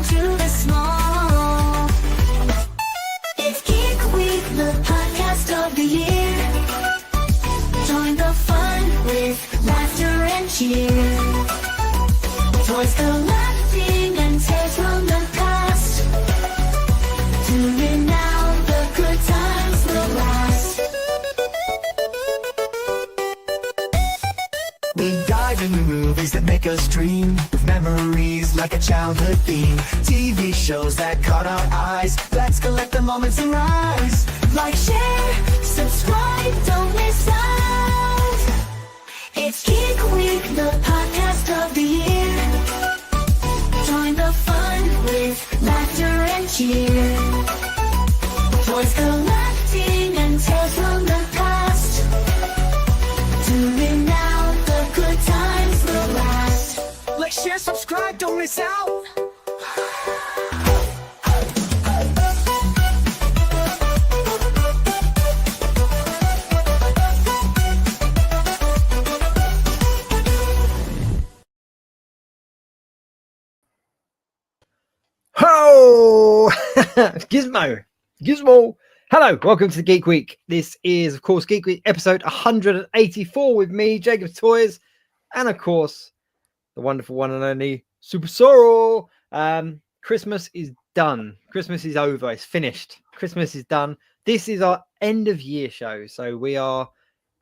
to the small. It's Geek Week, the podcast of the year. Join the fun with laughter and cheer. Toys collecting and tales from the past. Tune in now, the good times will last. We dive into movies that make us dream, with memories like a childhood theme. TV shows that caught our eyes, let's collect the moments and rise. Like, share, subscribe, don't miss out. It's Geek Week, the podcast of the year. Join the fun with laughter and cheer. Toys collecting and tales from the past. Tune in now, the good times will last. Like, share, subscribe, don't miss out. Ho! Gizmo. Hello, welcome to the Geek Week. This is, of course, Geek Week episode 184 with me, Jacob Toys, and of course, the wonderful one and only SuperSorrell. Christmas is done. Christmas is over. It's finished. Christmas is done. This is our end of year show, so we are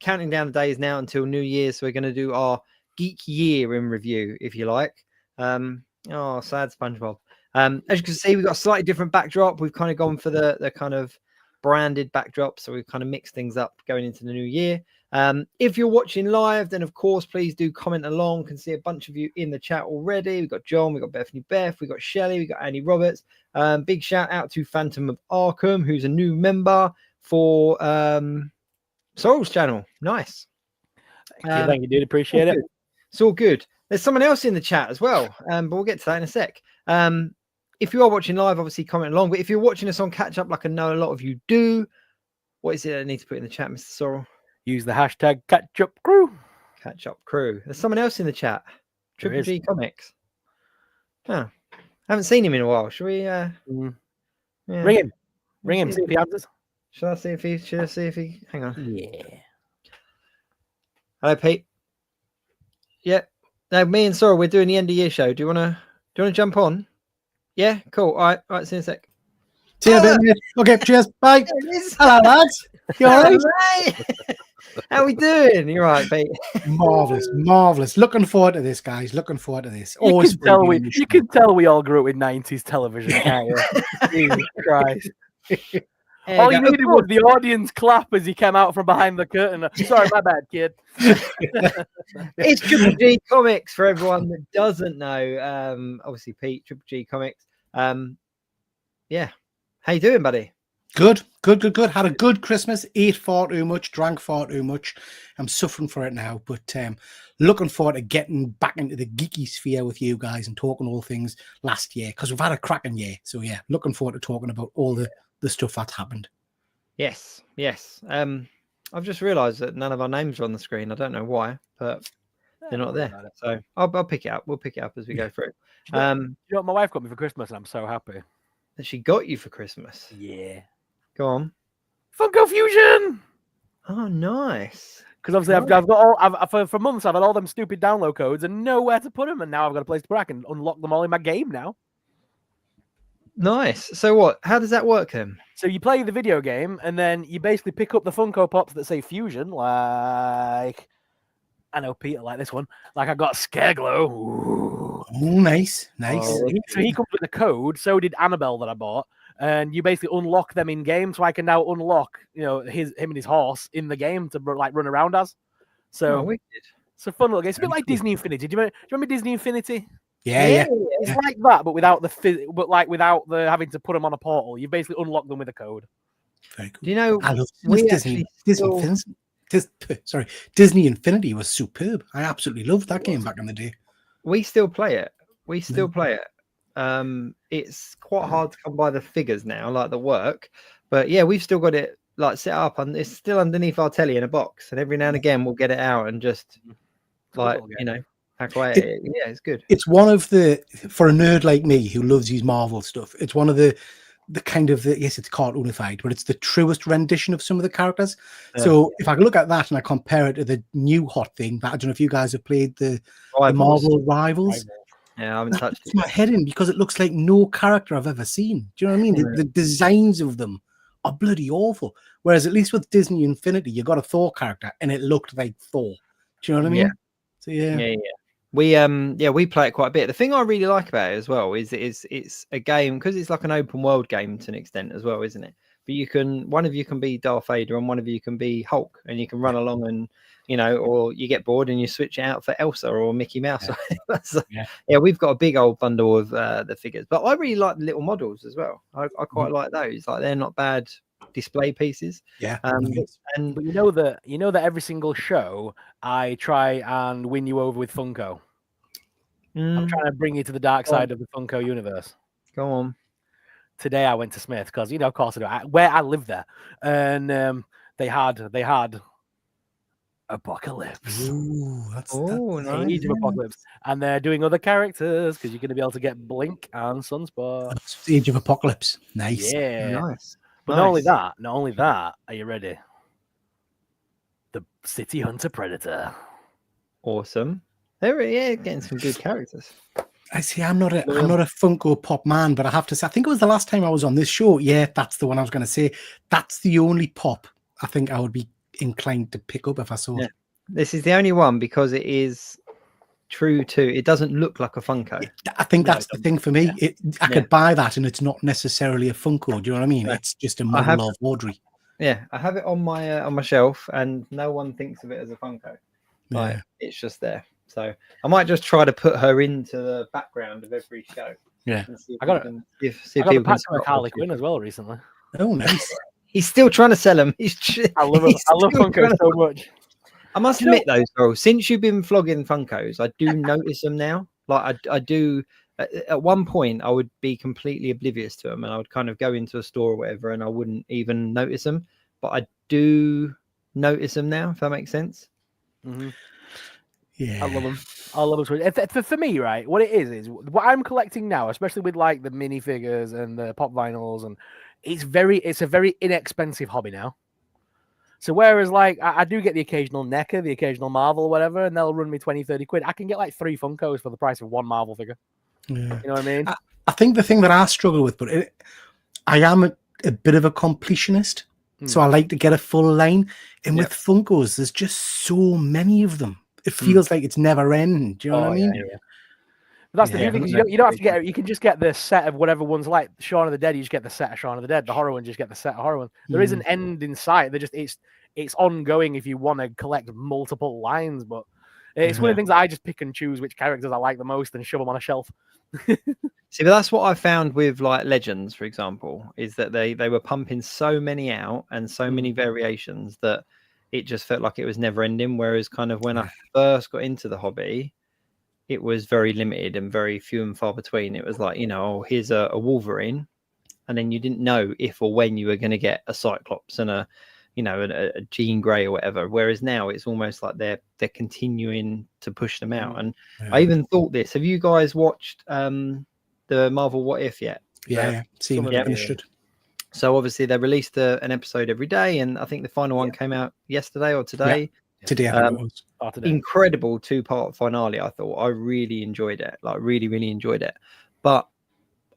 counting down the days now until New Year. So we're going to do our Geek Year in review, if you like. Oh, sad SpongeBob. As you can see, we've got a slightly different backdrop. We've kind of gone for the kind of branded backdrop, so we've kind of mixed things up going into the new year. If you're watching live, then of course please do comment along. Can see a bunch of you in the chat already. We've got John, we've got Bethany Beth, we've got Shelley, we've got Andy Roberts. Big shout out to Phantom of Arkham, who's a new member for Sorrell's channel. Nice. Thank you, dude. Appreciate it. It's all good. There's someone else in the chat as well, but we'll get to that in a sec. If you are watching live, obviously comment along. But if you're watching us on catch up, like I know a lot of you do, what is it I need to put in the chat, Mr. Sorrell? Use the hashtag catch up crew. Catch up crew. There's someone else in the chat. Triple G Comics. Oh, haven't seen him in a while. Should we? Yeah. Ring him. Ring him. See if he answers. Should I see if he? Should I see if he? Hang on. Yeah. Hello, Pete. Yeah. No, me and Sorrell, we're doing the end of year show. Do you wanna jump on? Yeah, cool. All right, see you in a sec. See you in a bit, mate. Okay, cheers. Bye. Hello, lads. You all right? How we doing? You're right, Pete. Marvelous. Looking forward to this, guys. Looking forward to this. You can tell we all grew up with 90s television, can't you? Jesus Christ. All you needed was the audience clap as he came out from behind the curtain. Sorry, my bad, kid. It's Triple G Comics for everyone that doesn't know. Obviously, Pete, Triple G Comics. Yeah. How you doing, buddy? Good. Had a good Christmas. Ate far too much, drank far too much. I'm suffering for it now, but looking forward to getting back into the geeky sphere with you guys and talking all things last year, because we've had a cracking year. So yeah, looking forward to talking about all the stuff that's happened. Yes. I've just realized that none of our names are on the screen. I don't know why, but they're not there. So I'll pick it up. We'll pick it up as we go through. You know what my wife got me for Christmas, and I'm so happy. That she got you for Christmas. Yeah. Go on. Funko Fusion. Oh, nice. Because obviously I've got for months I've had all them stupid download codes and nowhere to put them, and now I've got a place to put. I can unlock them all in my game now. Nice. So what? How does that work then? So you play the video game, and then you basically pick up the Funko Pops that say Fusion, like I know Peter like this one. Like I got Scareglow. Ooh. Oh, nice. So he comes with a code. So did Annabelle that I bought, and you basically unlock them in game. So I can now unlock, him and his horse in the game to like run around as. So it's a fun little game. It's a bit like Disney Infinity. Do you remember Disney Infinity? Yeah. It's like that, but without the having to put them on a portal. You basically unlock them with a code. Very cool. Do you know? I love Disney Infinity was superb. I absolutely loved that game back in the day. We still play it. It's quite hard to come by the figures now, like the work. But yeah, we've still got it like set up, and it's still underneath our telly in a box. And every now and again, we'll get it out and just Yeah, it's good. It's one of the, for a nerd like me who loves his Marvel stuff, it's one of the kind of yes, it's cartoonified, but it's the truest rendition of some of the characters. Yeah. So if I look at that and I compare it to the new hot thing, I don't know if you guys have played the Marvel Rivals. Yeah, I haven't That touched puts it. my head in because it looks like no character I've ever seen. Do you know what I mean? The designs of them are bloody awful. Whereas at least with Disney Infinity, you got a Thor character and it looked like Thor. Do you know what I mean? Yeah. So yeah. We play it quite a bit. The thing I really like about it as well is it's a game because it's like an open world game to an extent as well, isn't it? But one of you can be Darth Vader and one of you can be Hulk, and you can run along and or you get bored and you switch it out for Elsa or Mickey Mouse. So, we've got a big old bundle of the figures, but I really like the little models as well. I quite like those. Like they're not bad display pieces. Yeah. And But you know that every single show I try and win you over with Funko. I'm trying to bring you to the dark side of the Funko universe. Go on. Today I went to Smith because of course I do. Where I live there, and they had Apocalypse. Ooh, that's nice. Age of Apocalypse, and they're doing other characters because you're going to be able to get Blink and Sunspot. Age of Apocalypse. Nice. Yeah, nice. But not only that. Are you ready? The City Hunter Predator. Awesome. They're getting some good characters. I see. I'm not a Funko Pop man, but I have to say, I think it was the last time I was on this show. Yeah, that's the one I was going to say. That's the only Pop I think I would be inclined to pick up if I saw it. This is the only one because it is true to. It doesn't look like a Funko. I think that's the thing for me. I could buy that, and it's not necessarily a Funko. Do you know what I mean? It's just a model of Audrey. Yeah, I have it on my shelf, and no one thinks of it as a Funko. Like it's just there. So I might just try to put her into the background of every show. Yeah, I got a patch of Harley Quinn as well recently. Oh, nice. He's still trying to sell them. I love Funko so much. I must admit, though, Sorrell, since you've been flogging Funkos, I do notice them now. Like I do. At one point, I would be completely oblivious to them, and I would kind of go into a store or whatever, and I wouldn't even notice them. But I do notice them now. If that makes sense. Mm-hmm. Yeah, I love them. For me, right, what it is what I'm collecting now, especially with like the minifigures and the pop vinyls, and it's a very inexpensive hobby now. So whereas like I do get the occasional NECA, the occasional Marvel or whatever, and they'll run me 20-30 quid, I can get like 3 Funkos for the price of 1 Marvel figure. Yeah. You know what I mean? I think the thing that I struggle with, but I am a bit of a completionist, so I like to get a full line. And with Funkos, there's just so many of them. It feels like it's never ending. Do you know what I mean? Yeah. But that's the new thing. You don't have to get. You can just get the set of whatever one's like Shaun of the Dead. You just get the set of Shaun of the Dead. The horror one, just get the set of horror one. There is an end in sight. It's ongoing if you want to collect multiple lines. But it's one of the things that I just pick and choose which characters I like the most and shove them on a shelf. See, but that's what I found with like Legends, for example, is that they were pumping so many out and so many variations that it just felt like it was never ending. Whereas kind of when I first got into the hobby, it was very limited and very few and far between. It was like, here's a Wolverine, and then you didn't know if or when you were going to get a Cyclops and a Jean Grey or whatever. Whereas now it's almost like they're continuing to push them out. And I even thought this. Have you guys watched the Marvel What If yet? Yeah. Seen it. Finished. So obviously they released an episode every day, and I think the final one came out yesterday or today. Yeah. Today, I think it was. Incredible 2-part finale. I thought I really enjoyed it, like really, really enjoyed it. But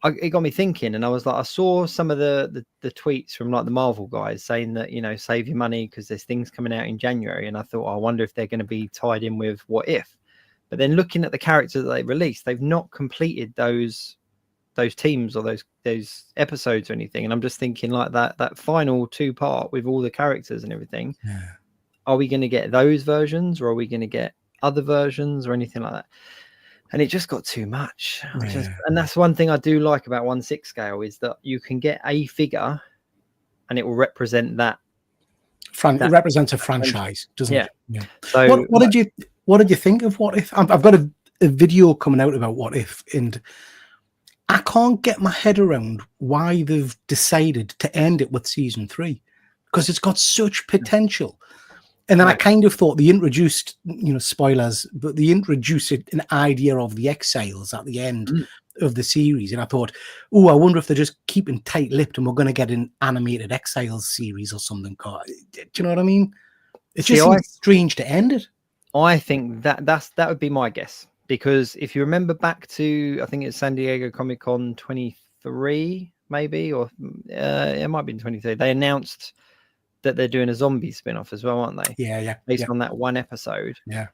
it got me thinking, and I was like, I saw some of the tweets from like the Marvel guys saying that save your money because there's things coming out in January, and I thought, I wonder if they're going to be tied in with What If. But then looking at the characters that they released, they've not completed those teams or those episodes or anything, and I'm just thinking like that final 2-part with all the characters and everything. Are we going to get those versions, or are we going to get other versions or anything like that? And it just got too much. And that's one thing I do like about 1/6 scale is that you can get a figure and it will represent that. It represents a franchise, doesn't it? Yeah. So what did you think of What If? I've got a video coming out about What If, and I can't get my head around why they've decided to end it with season 3, because it's got such potential. And then No. I kind of thought they introduced, spoilers, but they introduced an idea of the exiles at the end of the series. And I thought, oh, I wonder if they're just keeping tight-lipped and we're going to get an animated exiles series or something. Do you know what I mean? It just seems strange to end it. I think that would be my guess, because if you remember back to, I think it's San Diego Comic-Con 23, maybe, or it might be in 23. They announced that they're doing a zombie spin-off as well, aren't they? Yeah. Based on that one episode. Yeah.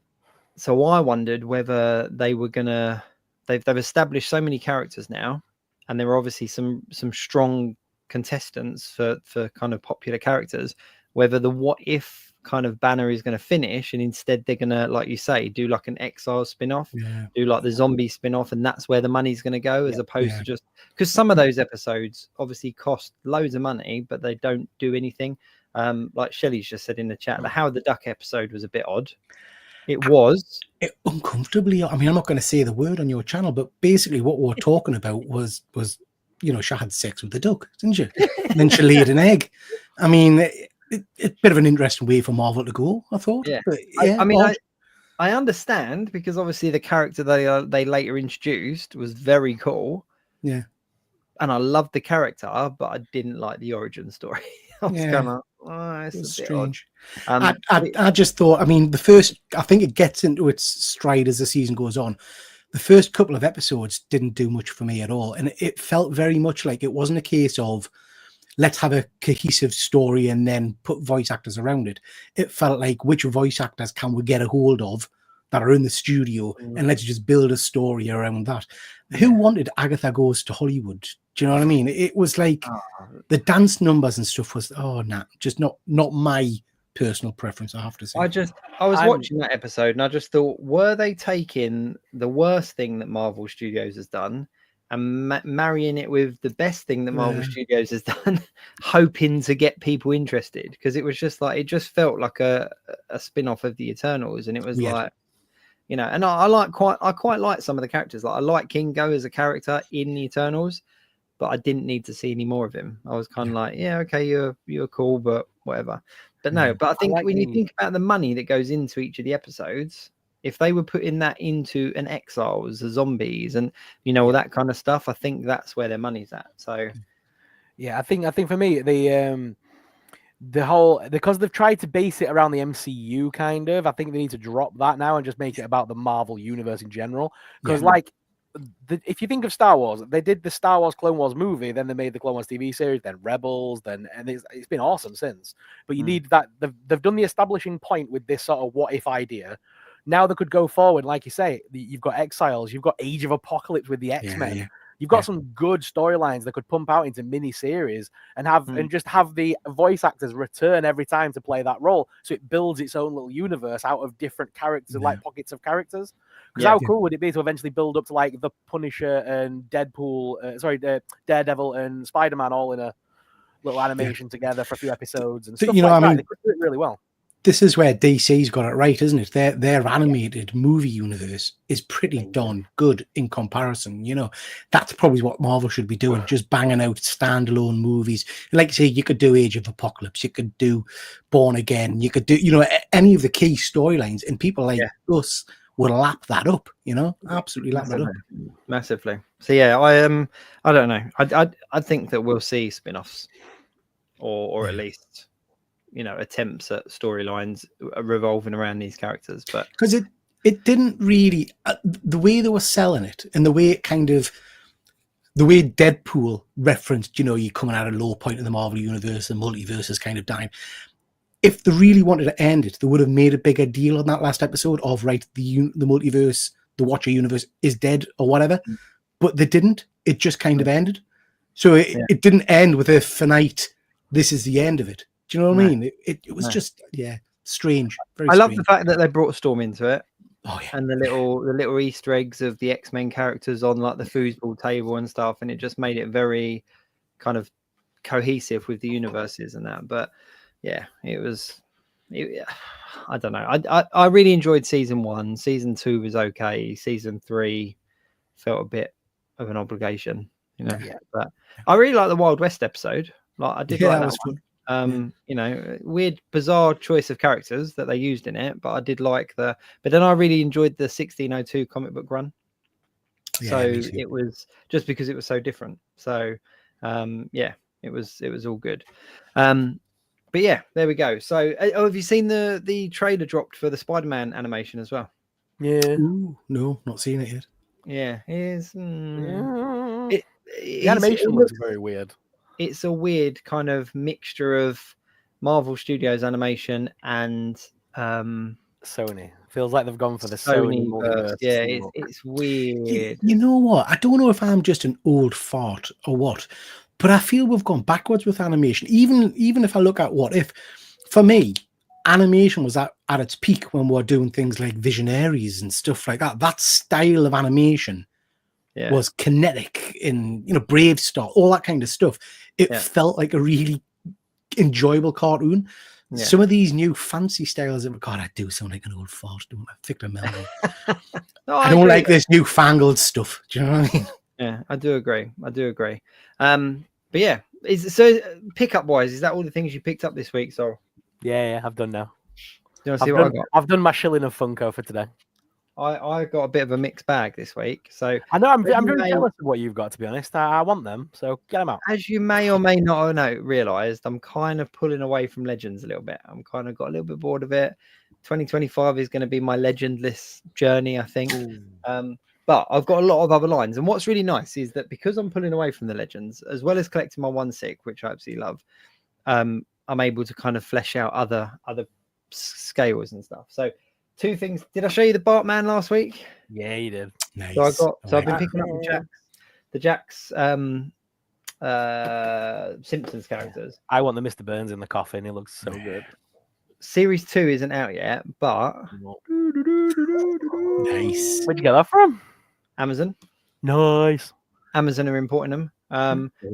So I wondered whether they were gonna. They've established so many characters now, and there are obviously some strong contestants for kind of popular characters. Whether the what if kind of banner is going to finish, and instead they're going to, like you say, do like an Exile spin-off, do like the zombie spin-off, and that's where the money's going to go, as opposed to just, because some of those episodes obviously cost loads of money, but they don't do anything. Like Shelley's just said in the chat, the Howard the Duck episode was a bit odd. It was uncomfortably. I mean, I'm not going to say the word on your channel, but basically what we were talking about was she had sex with the duck, didn't she? And then she laid an egg. I mean, it's a bit of an interesting way for Marvel to go, I thought. Yeah. But, I mean, I understand, because obviously the character they later introduced was very cool. Yeah. And I loved the character, but I didn't like the origin story. I was kind of, it's a bit strange. odd. I just thought, I mean, I think it gets into its stride as the season goes on. The first couple of episodes didn't do much for me at all. And it felt very much like it wasn't a case of, let's have a cohesive story and then put voice actors around it. It felt like, which voice actors can we get a hold of that are in the studio, and let's just build a story around that. Who wanted Agatha Goes to Hollywood? Do you know what I mean? It was like the dance numbers and stuff was, just not my personal preference, I have to say. I was watching that episode and I just thought, were they taking the worst thing that Marvel Studios has done and marrying it with the best thing that Marvel Studios has done, hoping to get people interested? Because it was just like, it just felt like a spin-off of the Eternals, and it was like, and I quite like some of the characters. Like, I like Kingo as a character in the Eternals, but I didn't need to see any more of him. I was kind of like, yeah, okay, you're cool, but whatever. But no, but I think when you think about the money that goes into each of the episodes, if they were putting that into an Exiles, the zombies, and all that kind of stuff, I think that's where their money's at. So yeah, I think for me, the whole, because they've tried to base it around the MCU kind of, I think they need to drop that now and just make it about the Marvel universe in general. Because if you think of Star Wars, they did the Star Wars Clone Wars movie, then they made the Clone Wars TV series, then Rebels, and it's been awesome since. But you need that, they've done the establishing point with this sort of what if idea. Now they could go forward, like you say, you've got Exiles, you've got Age of Apocalypse with the X-Men. Yeah. You've got some good storylines that could pump out into mini-series and just have the voice actors return every time to play that role. So it builds its own little universe out of different characters, like pockets of characters. Because how cool would it be to eventually build up to like the Punisher and Daredevil and Spider-Man all in a little animation together for a few episodes and stuff like that. They could do it really well. This is where DC's got it right, isn't it? Their animated movie universe is pretty darn good in comparison. That's probably what Marvel should be doing, just banging out standalone movies. Like you say, you could do Age of Apocalypse, you could do Born Again, you could do, any of the key storylines, and people like us would lap that up, absolutely lap that up. Massively. So yeah, I don't know. I think that we'll see spin-offs or at least attempts at storylines revolving around these characters, but because it didn't really the way they were selling it, and the way it kind of, the way Deadpool referenced, you coming at a low point in the Marvel universe, the multiverse is kind of dying. If they really wanted to end it, they would have made a bigger deal on that last episode of the multiverse, the Watcher universe is dead or whatever, but they didn't. It just kind of ended. So it didn't end with a finite, this is the end of it. Do you know what I mean? It was just strange. I love the fact that they brought Storm into it. Oh yeah, and the little Easter eggs of the X-Men characters on like the foosball table and stuff, and it just made it very kind of cohesive with the universes and that. But yeah, I don't know. I really enjoyed season 1. Season 2 was okay. Season 3 felt a bit of an obligation, But I really like the Wild West episode. Like I did like that was one. fun. You know, weird, bizarre choice of characters that they used in it, but I did like the. But then I really enjoyed the 1602 comic book run. So it was just because it was so different. So yeah, it was all good. But yeah, there we go. So have you seen the trailer dropped for the Spider-Man animation as well? Yeah. Ooh, no, not seen it yet. Yeah, it is. The animation looks very weird. It's a weird kind of mixture of Marvel Studios animation and Sony. Feels like they've gone for the Sony multiverse. Yeah, it's weird. You know what? I don't know if I'm just an old fart or what, but I feel we've gone backwards with animation. Even if I look at What If, for me, animation was at its peak when we were doing things like Visionaries and stuff like that. That style of animation was kinetic in, Brave Star, all that kind of stuff. It felt like a really enjoyable cartoon. Yeah. Some of these new fancy styles of God, I do sound like an old fart, don't I? Victor Melvin. No, I don't like this newfangled stuff. Do you know what I mean? Yeah, I do agree. But yeah, so pickup wise, is that all the things you picked up this week? So yeah, I've done now. Do you want to see what I got? I've done my shilling of Funko for today. I got a bit of a mixed bag this week. So I know I'm very jealous of what you've got, to be honest. I want them, so get them out. As you may or may not know, realized, I'm kind of pulling away from Legends a little bit. I'm kind of got a little bit bored of it. 2025 is going to be my Legendless journey, I think. But I've got a lot of other lines. And what's really nice is that because I'm pulling away from the Legends, as well as collecting my 1/6, which I absolutely love, I'm able to kind of flesh out other scales and stuff. So 2 things. Did I show you the Bartman last week? Yeah, you did. Nice. So I've been picking up the Jax Simpsons characters. I want the Mr. Burns in the coffin. He looks so good. Series 2 isn't out yet, but nice. Where'd you get that from? Amazon. Nice. Amazon are importing them.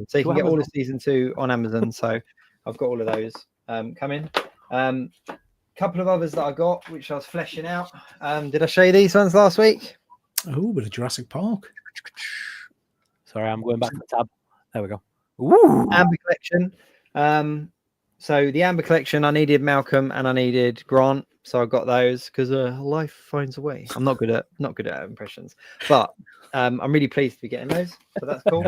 So you can get all of season 2 on Amazon. So I've got all of those coming. Couple of others that I got, which I was fleshing out. Did I show you these ones last week? Oh, but a Jurassic Park. Sorry, I'm going back to the tab. There we go. Ooh. Amber collection. So the Amber collection, I needed Malcolm and I needed Grant, so I got those because life finds a way. I'm not good at impressions, but I'm really pleased to be getting those. So that's cool.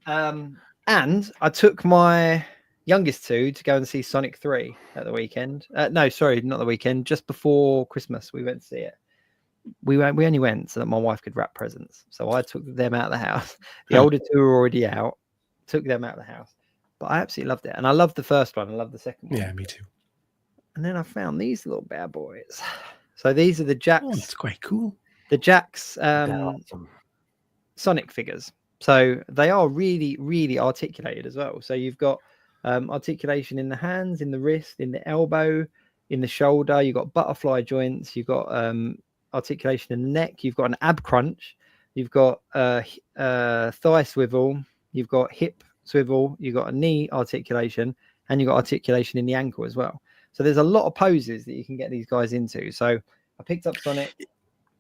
And I took my youngest 2 to go and see Sonic 3 at the weekend. No, sorry, not the weekend. Just before Christmas, we went to see it. We only went so that my wife could wrap presents. So I took them out of the house. The older 2 were already out. Took them out of the house. But I absolutely loved it. And I loved the first one. I loved the second one. Yeah, me too. And then I found these little bad boys. So these are the Jax. Oh, that's quite cool. The Jax awesome. Sonic figures. So they are really, really articulated as well. So you've got articulation in the hands, in the wrist, in the elbow, in the shoulder. You've got butterfly joints. You've got articulation in the neck. You've got an ab crunch. You've got thigh swivel. You've got hip swivel. You've got a knee articulation, and you've got articulation in the ankle as well. So there's a lot of poses that you can get these guys into. So I picked up Sonic.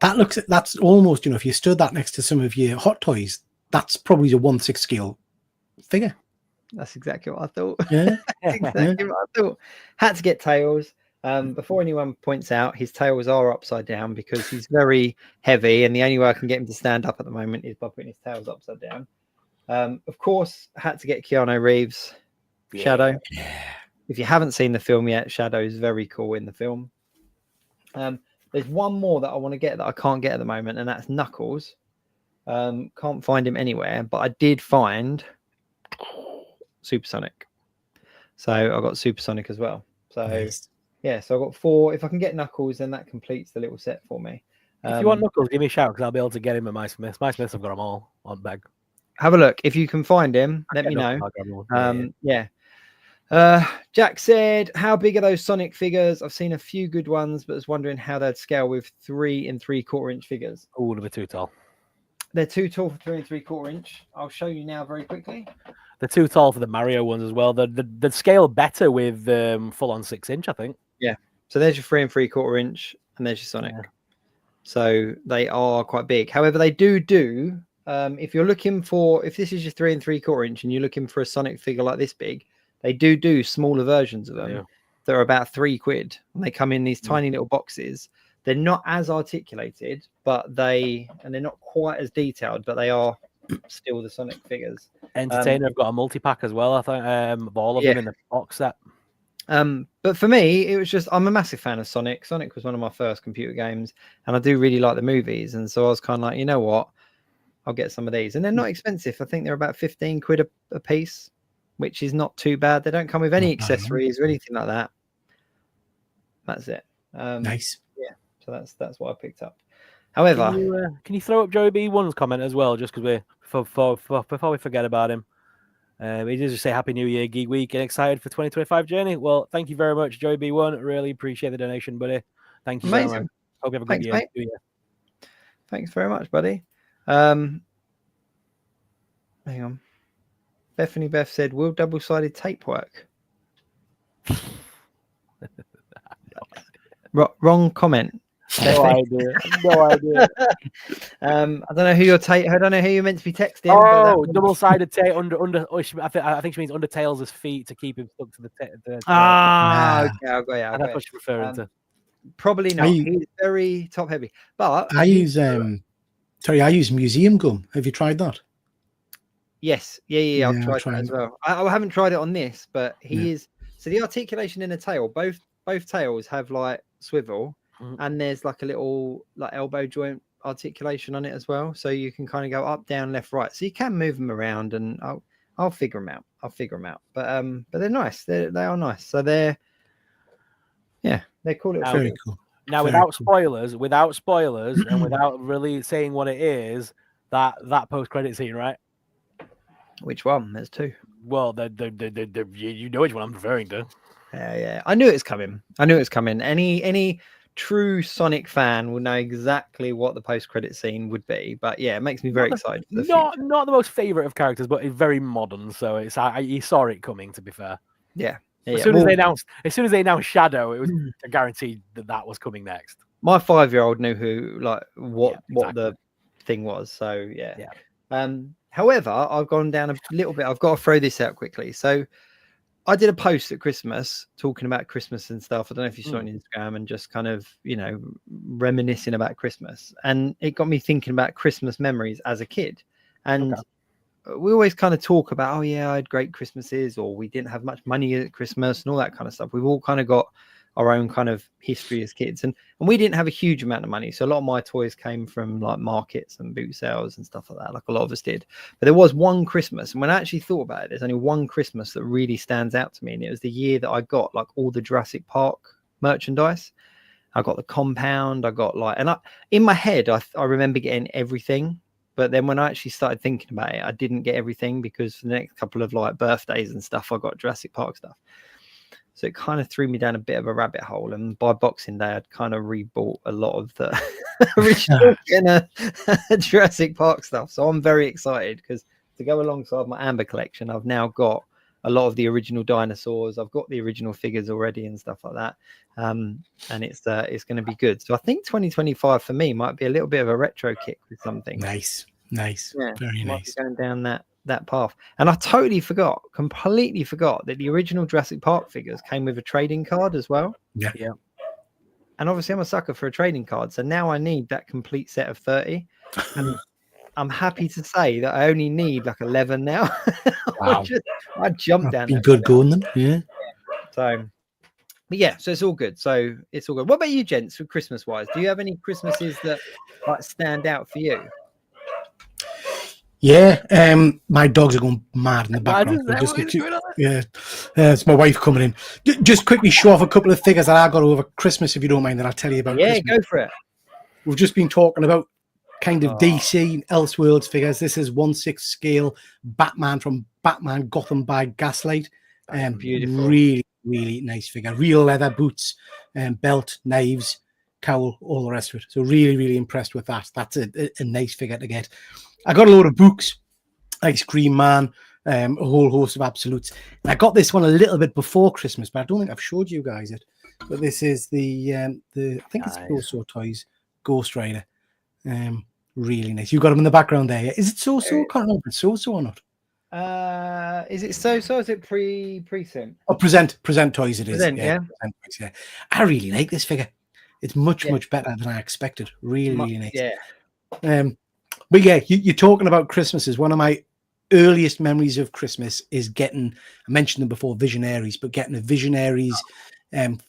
That's almost, if you stood that next to some of your Hot Toys, that's probably a 1/6 scale figure. That's exactly what I thought. Yeah. Exactly what I thought. Had to get tails. Before anyone points out, his tails are upside down because he's very heavy, and the only way I can get him to stand up at the moment is by putting his tails upside down. Of course, had to get Keanu Reeves, Shadow. Yeah. If you haven't seen the film yet, Shadow is very cool in the film. There's one more that I want to get that I can't get at the moment, and that's Knuckles. Can't find him anywhere, but I did find Supersonic. So I got Supersonic as well. So nice. Yeah, so I got 4. If I can get Knuckles, then that completes the little set for me. If you want Knuckles, give me a shout because I'll be able to get him at My Smiths. My Smiths have got them all on bag. Have a look. If you can find him, let me know. Yeah. Jack said, how big are those Sonic figures? I've seen a few good ones, but was wondering how they'd scale with 3 3/4 inch figures. Oh, they're too tall. They're too tall for 3 3/4 inch. I'll show you now very quickly. They're too tall for the Mario ones as well. They'd scale better with full on 6 inch, I think. Yeah. So there's your 3 3/4 inch, and there's your Sonic. Yeah. So they are quite big. However, they if you're looking for, if this is your 3 3/4 inch and you're looking for a Sonic figure like this big, they do smaller versions of them. Yeah. That are about £3, and they come in these tiny little boxes. They're not as articulated, but they're not quite as detailed, but they are still the Sonic figures. Entertainer have got a multi-pack as well, I think, of all of them in the box set. But for me, it was just, I'm a massive fan of Sonic. Sonic was one of my first computer games, and I do really like the movies. And so I was kind of like, you know what, I'll get some of these. And they're not expensive. I think they're about £15 a piece, which is not too bad. They don't come with any accessories or anything like that. That's it. Nice. Yeah, so that's what I picked up. However, can you throw up Joey B1's comment as well, just because before we forget about him? He does just say Happy New Year, Geek Week, and excited for 2025 journey. Well, thank you very much, Joey B1. Really appreciate the donation, buddy. Thank you. Amazing. Hope you have a good Thanks, year. mate. Thanks very much, buddy. Hang on. Bethany Beth said, "Will double-sided tape work?" Wrong comment. No idea. No idea. I don't know who I don't know who you're meant to be texting. Oh, double-sided tape under. I think she means under Tails' feet to keep him stuck to the. Okay, That's what she's referring to. Probably not. He's very top-heavy. But I use museum gum. Have you tried that? Yes, yeah. I've tried that as well. I haven't tried it on this, but he is. So the articulation in the tail, both tails have like swivel, and there's like a little like elbow joint articulation on it as well. So you can kind of go up, down, left, right. So you can move them around, and I'll figure them out. But they're nice. They are nice. So they're cool. Very cool. Now, without spoilers, and without really saying what it is, that post-credit scene, right? Which one? There's two. Well, you know which one I'm referring to. Yeah. I knew it was coming. Any true Sonic fan will know exactly what the post-credit scene would be. But yeah, it makes me very excited. For the not the most favorite of characters, but it's very modern. So you saw it coming. To be fair. Yeah. As soon as they announced Shadow, it was a guarantee that was coming next. My 5-year-old knew what the thing was. So yeah. However, I've gone down a little bit. I've got to throw this out quickly. So I did a post at Christmas talking about Christmas and stuff. I don't know if you saw it on Instagram, and just kind of, reminiscing about Christmas. And it got me thinking about Christmas memories as a kid. And we always kind of talk about, oh yeah, I had great Christmases, or we didn't have much money at Christmas and all that kind of stuff. We've all kind of got our own kind of history as kids, and we didn't have a huge amount of money, so a lot of my toys came from like markets and boot sales and stuff like that, like a lot of us did. But there was one Christmas, and when I actually thought about it, there's only one Christmas that really stands out to me, and it was the year that I got like all the Jurassic Park merchandise. I got the compound, I got like, and in my head I remember getting everything, but then when I actually started thinking about it, I didn't get everything, because for the next couple of like birthdays and stuff, I got Jurassic Park stuff. So it kind of threw me down a bit of a rabbit hole. And by Boxing Day, I'd kind of rebought a lot of the original Jurassic Park stuff. So I'm very excited, because to go alongside my Amber collection, I've now got a lot of the original dinosaurs. I've got the original figures already and stuff like that. And it's going to be good. So I think 2025 for me might be a little bit of a retro kick with something. Nice. Yeah, Very nice. Going down that path. And I completely forgot that the original Jurassic Park figures came with a trading card as well. Yeah. And obviously I'm a sucker for a trading card, so now I need that complete set of 30. And I'm happy to say that I only need like 11 now. Wow. I jumped down. Be good going then. Yeah. So, but yeah, so it's all good. What about you, gents, for Christmas wise? Do you have any Christmases that like stand out for you? Yeah, my dogs are going mad in the background. It's my wife coming in. Just quickly show off a couple of figures that I got over Christmas, if you don't mind, that I'll tell you about. Yeah, Christmas. Go for it. We've just been talking about kind of DC and Elseworlds figures. This is 1/6 scale Batman from Batman Gotham by Gaslight. Beautiful. Really, really nice figure. Real leather boots, belt, knives, cowl, all the rest of it. So really, really impressed with that. That's a nice figure to get. I got a load of books, Ice Cream Man, a whole host of absolutes. And I got this one a little bit before Christmas, but I don't think I've showed you guys it. But this is the I think it's So Toys Ghost Rider. Really nice. You got him in the background there. Is it So? Can't remember if it's So or not. Is it so? Is it present? Oh, present toys. It is. Present, yeah. Present toys, yeah. I really like this figure. It's much Yeah. better than I expected. Really nice. Yeah. But yeah, you're talking about Christmases. One of my earliest memories of Christmas is getting, I mentioned them before, Visionaries, but getting the Visionaries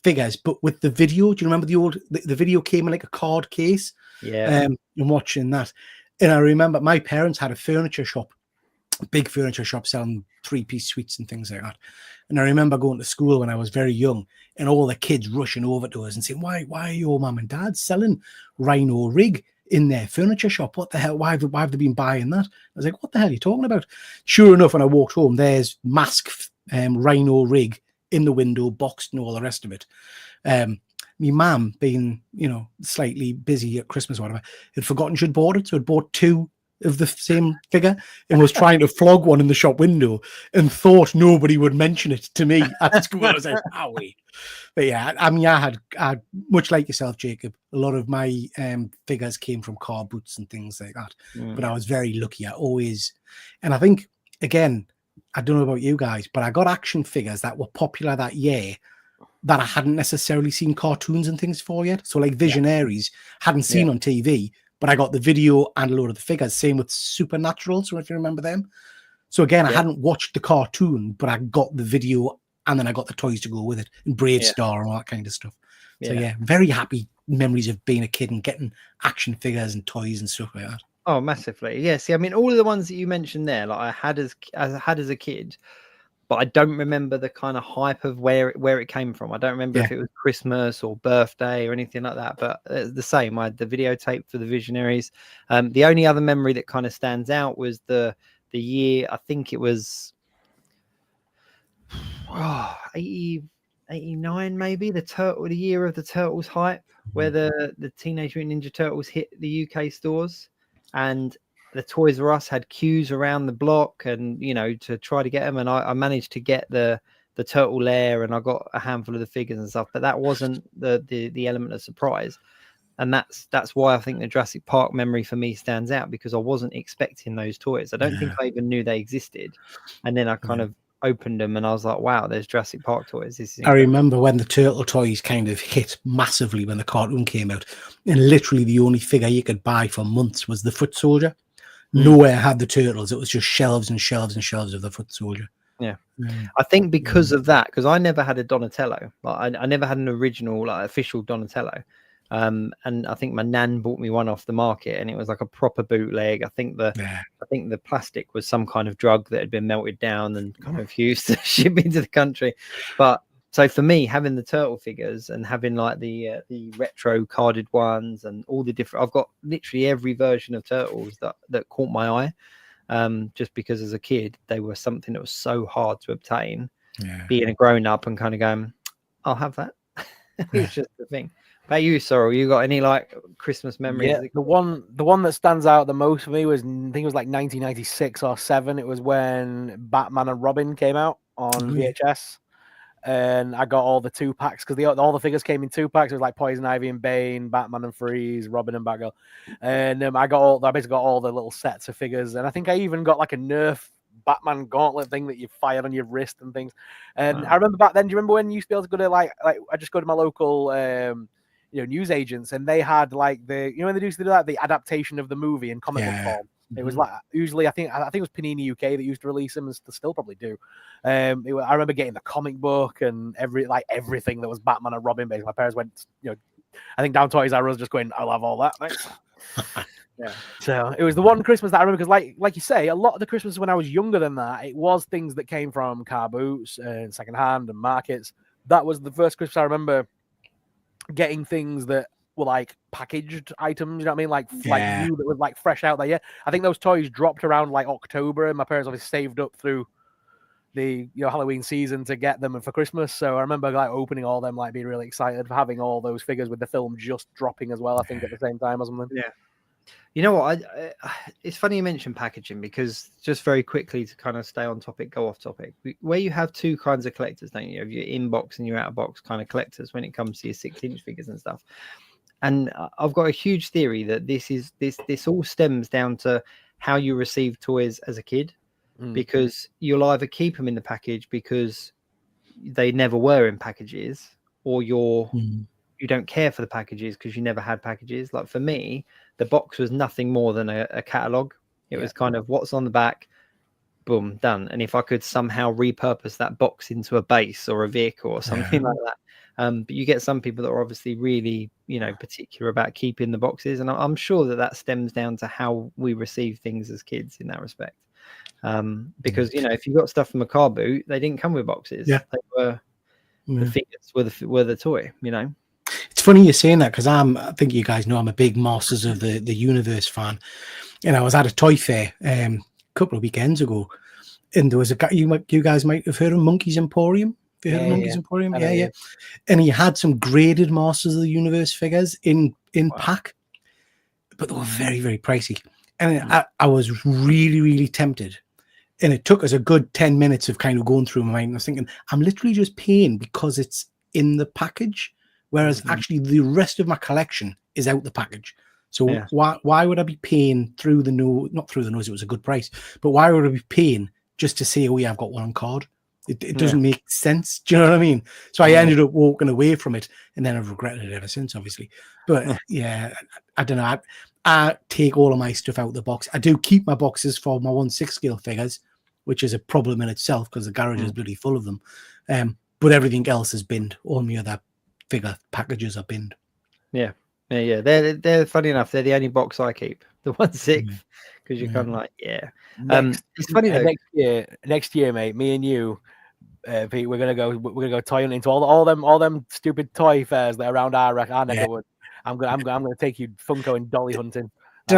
figures, but with the video. Do you remember the video came in like a card case? Yeah. And watching that. And I remember my parents had a furniture shop, big furniture shop selling 3-piece suites and things like that. And I remember going to school when I was very young and all the kids rushing over to us and saying, why are your mum and dad selling Rhino rig in their furniture shop? What the hell? Why have they been buying that? I was like, what the hell are you talking about? Sure enough, when I walked home, there's Mask Rhino rig in the window, boxed and all the rest of it. My mum, being, slightly busy at Christmas or whatever, had forgotten she'd bought it. So had bought 2 of the same figure and was trying to flog one in the shop window and thought nobody would mention it to me at school. I was like, owie. But yeah, I mean, I had much like yourself, Jacob, a lot of my figures came from car boots and things like that. But I was very lucky. And I think, again, I don't know about you guys, but I got action figures that were popular that year that I hadn't necessarily seen cartoons and things for yet. So like Visionaries, hadn't seen on TV, but I got the video and a load of the figures. Same with Supernatural, so if you remember them. So again, I hadn't watched the cartoon, but I got the video and then I got the toys to go with it, and Brave Star and all that kind of stuff. So yeah, very happy memories of being a kid and getting action figures and toys and stuff like that. Oh, massively. Yeah. See, I mean, all of the ones that you mentioned there, like I had as a kid, but I don't remember the kind of hype of where it came from. I don't remember if it was Christmas or birthday or anything like that. But it's the same. I had the videotape for the Visionaries. The only other memory that kind of stands out was the year. I think it was 89 maybe. The year of the Turtles hype, where the Teenage Mutant Ninja Turtles hit the UK stores, and the Toys R Us had queues around the block, and to try to get them, and I managed to get the turtle lair, and I got a handful of the figures and stuff, but that wasn't the element of surprise. And that's why I think the Jurassic Park memory for me stands out, because I wasn't expecting those toys. I don't think I even knew they existed, and then I kind of opened them and I was like, wow, there's Jurassic Park toys. I remember when the turtle toys kind of hit massively when the cartoon came out, and literally the only figure you could buy for months was the Foot Soldier. Nowhere had the turtles. It was just shelves and shelves and shelves of the Foot Soldier. I think because of that, because I never had a Donatello. Like I never had an original, like official Donatello. And I think my nan bought me one off the market, and it was like a proper bootleg. I think the plastic was some kind of drug that had been melted down and kind of used to ship into the country. But so for me, having the turtle figures and having like the retro carded ones and all the different, I've got literally every version of Turtles that caught my eye. Just because as a kid they were something that was so hard to obtain. Being a grown up and kind of going, I'll have that. It's just the thing. About you, Sorrell, you got any like Christmas memories? Yeah, the one that stands out the most for me was, I think it was like 1996 or 7. It was when Batman and Robin came out on VHS, and I got all the 2-packs because all the figures came in 2-packs. It was like Poison Ivy and Bane, Batman and Freeze, Robin and Batgirl, and I basically got all the little sets of figures, and I think I even got like a Nerf Batman gauntlet thing that you fired on your wrist and things. And I remember back then. Do you remember when you used to be able to go to like I just go to my local news agents, and they had like when they used to do that, the adaptation of the movie in comic book form. It was like usually I think it was Panini UK that used to release them, and still probably do. I remember getting the comic book and everything that was Batman and Robin based. My parents went, I think down Toys R Us just going, I'll have all that. Thanks. Yeah. So it was the one Christmas that I remember, because like you say, a lot of the Christmas when I was younger than that, it was things that came from car boots and secondhand and markets. That was the first Christmas I remember getting things that were like packaged items, you know what I mean? Like you that was like fresh out there. Yeah. I think those toys dropped around like October, and my parents obviously saved up through the Halloween season to get them for Christmas. So I remember like opening all them, like being really excited for having all those figures with the film just dropping as well, I think at the same time or something. Yeah. You know what? It's funny you mentioned packaging, because just very quickly to kind of stay on topic, go off topic, where you have two kinds of collectors, don't you? You have your in-box and your out-of-box kind of collectors when it comes to your 6-inch figures and stuff. And I've got a huge theory that this all stems down to how you receive toys as a kid. because you'll either keep them in the package because they never were in packages, or you don't care for the packages because you never had packages. Like for me, the box was nothing more than a catalog. It was kind of what's on the back, boom, done. And if I could somehow repurpose that box into a base or a vehicle or something like that. But you get some people that are obviously really, particular about keeping the boxes, and I'm sure that stems down to how we receive things as kids in that respect. Because if you got stuff from a car boot, they didn't come with boxes. They were the figures were the toy. It's funny you're saying that because I think you guys know I'm a big Masters of the Universe fan. And I was at a toy fair a couple of weekends ago, and there was a guy you guys might have heard of, Monkey's Emporium. Have you heard of Monkey's Emporium? Yeah. And he had some graded Masters of the Universe figures in pack, but they were very, very pricey. And I was really, really tempted. And it took us a good 10 minutes of kind of going through my mind. I was thinking, I'm literally just paying because it's in the package, whereas actually the rest of my collection is out the package. So why would I be paying through the nose? Not through the nose, it was a good price, but why would I be paying just to say, oh yeah, I've got one on card? It doesn't make sense. Do you know what I mean? So I ended up walking away from it, and then I've regretted it ever since, obviously. But yeah, I don't know. I take all of my stuff out of the box. I do keep my boxes for my 1/6 scale figures, which is a problem in itself because the garage is bloody full of them. But everything else is binned. All my other figure packages are binned. Yeah. They're funny enough. They're the only box I keep, the 1/6, because you're kind of like, it's funny though. Next year, mate. Me and you, Pete, we're gonna go toy hunting to all them stupid toy fairs that are around our neighborhood. I'm gonna take you Funko and dolly hunting. Did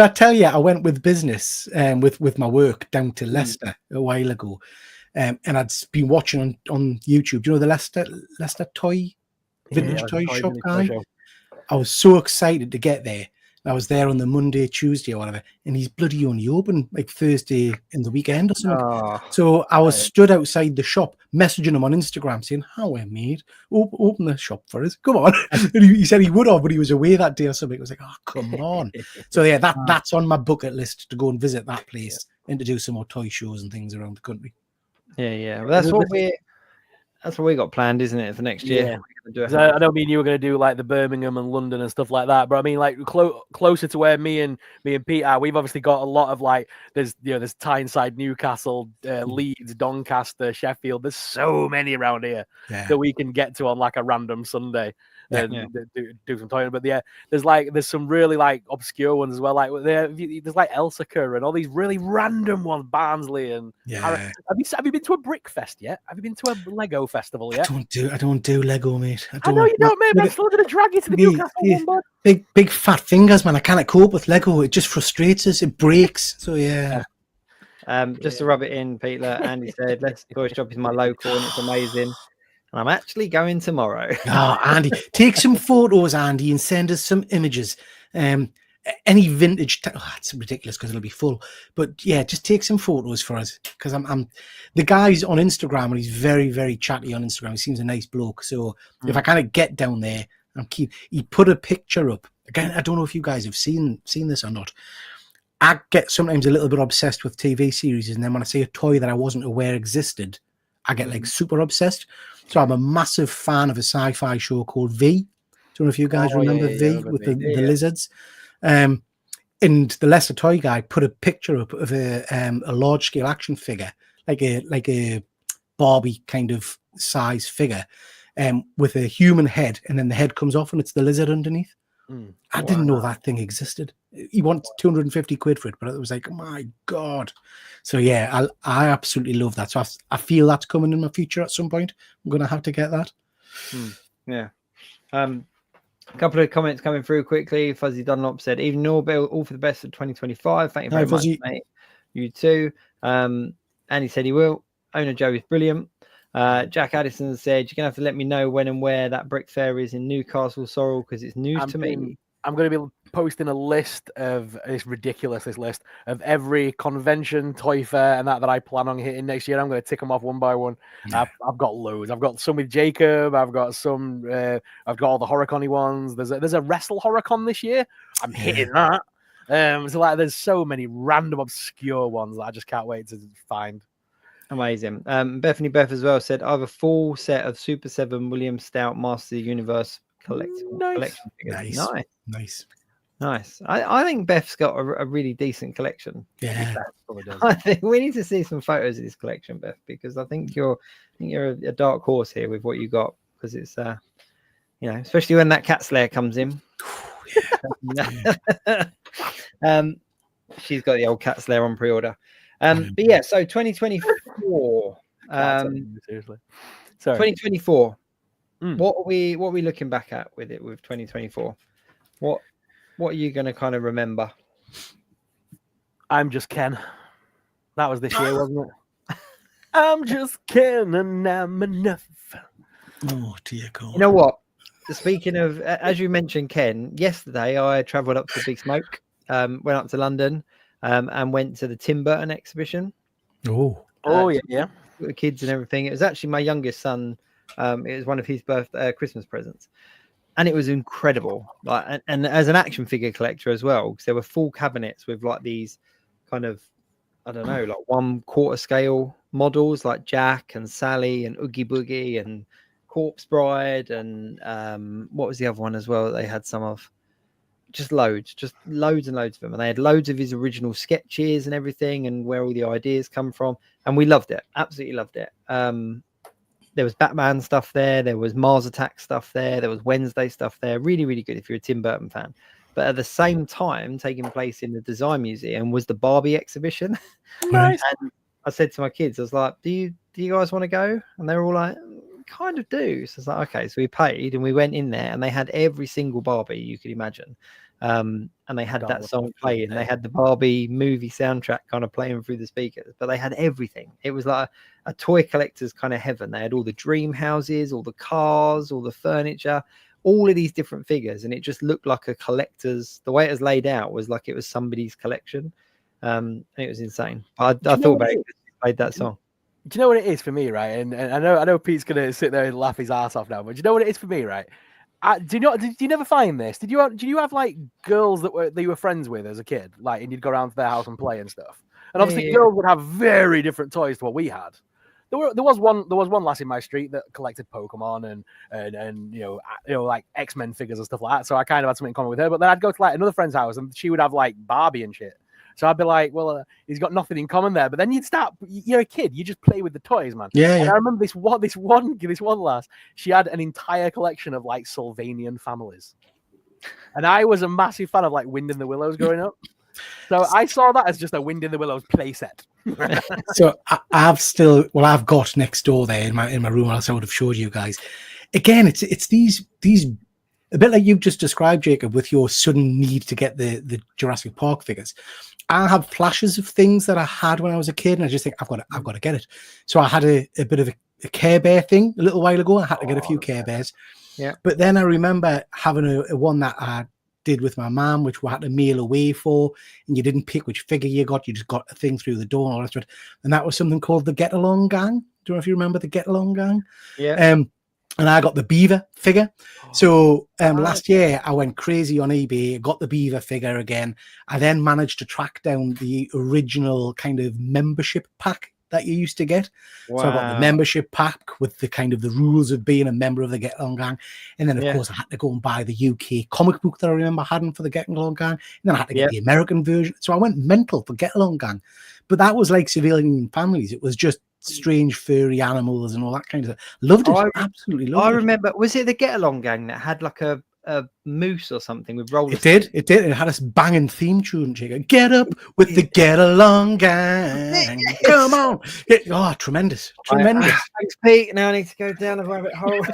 I tell you I went with business with my work down to Leicester a while ago, and I'd been watching on YouTube. Do you know the Leicester toy vintage toy shop guy? I was so excited to get there. I was there on the Monday, Tuesday, or whatever, and he's bloody only open like Thursday in the weekend or something. So I was stood outside the shop messaging him on Instagram saying, "How are mate? Open the shop for us. Come on." And he said he would have, but he was away that day or something. I was like, "Oh, come on." So yeah, that's on my bucket list to go and visit that place and to do some more toy shows and things around the country. Yeah. Well, that's what we got planned, isn't it, for next year? I know me and you were going to do like the Birmingham and London and stuff like that, but I mean, like closer to where me and Pete are, we've obviously got a lot of like there's Tyneside, Newcastle, Leeds, Doncaster, Sheffield. There's so many around here that we can get to on like a random Sunday. Do some toying, but there's some really like obscure ones as well. Like there's like Elsica and all these really random ones, Barnsley and have you been to a brick fest yet? Have you been to a Lego festival yet? I don't do Lego, mate. I know you don't, mate. But I'm still going to drag you to the Newcastle one, bud. Big fat fingers, man. I can't cope with Lego. It just frustrates us. It breaks. So yeah. Just to rub it in, Peter, Andy said, "Let's Toy Shop is my local and it's amazing. And I'm actually going tomorrow." Oh, Andy, take some photos, Andy, and send us some images. Any vintage, it's ridiculous because it'll be full. But yeah, just take some photos for us because I'm the guy's on Instagram and he's very, very chatty on Instagram. He seems a nice bloke. So if I kind of get down there, he put a picture up. Again, I don't know if you guys have seen this or not. I get sometimes a little bit obsessed with TV series, and then when I see a toy that I wasn't aware existed, I get like super obsessed. So I'm a massive fan of a sci-fi show called V. Don't know if you guys remember V with the lizards. And the Leicester toy guy put a picture up of a large scale action figure, like a Barbie kind of size figure, with a human head, and then the head comes off and it's the lizard underneath. I didn't know that thing existed. He wanted 250 quid for it, but it was like, oh my God. So yeah, I absolutely love that. So I feel that's coming in my future at some point. I'm going to have to get that. Yeah. A couple of comments coming through quickly. Fuzzy Dunlop said, "Even Norbill, all for the best of 2025. Thank you very much, mate. You too." And he said he will. Owner Joe is brilliant. Jack Addison said, "You're gonna have to let me know when and where that brick fair is in Newcastle, Sorrell, because it's news to me." I'm going to be posting a list of this list of every convention, toy fair, and that I plan on hitting next year. I'm going to tick them off one by one. Yeah. I've got loads. I've got some with Jacob. I've got some. I've got all the Horicon-y ones. There's a Wrestle Horicon this year. I'm hitting that. So like, there's so many random obscure ones that I just can't wait to find. Amazing. Bethany Beth as well said, I have a full set of Super 7 William Stout Master of the Universe collection figures. Nice. I think Beth's got a really decent collection. Yeah. I think we need to see some photos of this collection, Beth, because I think you're a dark horse here with what you got, because it's especially when that cat slayer comes in. She's got the old cat slayer on pre-order. But yeah, so 2024. Seriously. Sorry. 2024. What are we looking back at with 2024? What are you going to kind of remember? I'm just Ken. That was this year, wasn't it? I'm just Ken and I'm enough. Oh dear God. You know what? Speaking of, as you mentioned, Ken, yesterday I travelled up to Big Smoke, went up to London, and went to the Tim Burton exhibition. Oh, yeah. With the kids and everything. It was actually my youngest son. It was one of his Christmas presents, and it was incredible. Like, and as an action figure collector as well, because there were full cabinets with like these kind of, I don't know, like 1/4 scale models like Jack and Sally and Oogie Boogie and Corpse Bride and what was the other one as well that they had some of? Just loads and loads of them, and they had loads of his original sketches and everything, and where all the ideas come from, and we loved it, absolutely loved it. There was Batman stuff there was Mars Attack stuff there was Wednesday stuff there, really, really good if you're a Tim Burton fan. But at the same time, taking place in the Design Museum was the Barbie exhibition. Nice. And I said to my kids, I was like, do you guys want to go? And they were all like, kind of do. So it's like, okay, so we paid and we went in there, and they had every single Barbie you could imagine, and they had that song playing. They had the Barbie movie soundtrack kind of playing through the speakers, but they had everything. It was like a toy collector's kind of heaven. They had all the dream houses, all the cars, all the furniture, all of these different figures, and it just looked like a collector's. The way it was laid out was like it was somebody's collection, and it was insane. I thought about it. Played that song. Do you know what it is for me, right? And I know Pete's gonna sit there and laugh his ass off now, but do you know what it is for me, right? Did you never find this? Did you have like girls that you were friends with as a kid, like, and you'd go around to their house and play and stuff? And obviously, girls would have very different toys to what we had. There was one lass in my street that collected Pokemon and you know like X-Men figures and stuff like that. So I kind of had something in common with her. But then I'd go to like another friend's house and she would have like Barbie and shit. So I'd be like, well, he's got nothing in common there. But then you're a kid, you just play with the toys, man. Yeah. And I remember this one lass, she had an entire collection of like Sylvanian families. And I was a massive fan of like Wind in the Willows growing up. So I saw that as just a Wind in the Willows playset. So I've got next door there in my room, else I would have showed you guys. Again, it's these a bit like you've just described, Jacob, with your sudden need to get the Jurassic Park figures. I have flashes of things that I had when I was a kid, and I just think I've got to get it. So I had a bit of a Care Bear thing a little while ago. I had to get a few Care Bears. Yeah. But then I remember having a one that I did with my mum, which we had to mail away for, and you didn't pick which figure you got. You just got a thing through the door and all that stuff. And that was something called the Get Along Gang. Do you know if you remember the Get Along Gang? Yeah. And I got the Beaver figure. So last year I went crazy on eBay, got the Beaver figure again. I then managed to track down the original kind of membership pack that you used to get. Wow. So I got the membership pack with the kind of the rules of being a member of the Get Along Gang. And then, of course, I had to go and buy the UK comic book that I remember having for the Get Along Gang. And then I had to get the American version. So I went mental for Get Along Gang. But that was like civilian families. It was just strange furry animals and all that kind of stuff. Loved it. Absolutely loved it. I remember, was it the Get Along Gang that had like a moose or something with roller skates? It did. It had this banging theme tune, Jacob. Get up with the Get Along Gang. Come on. Oh, tremendous. Thanks, Pete. Now I need to go down the rabbit hole.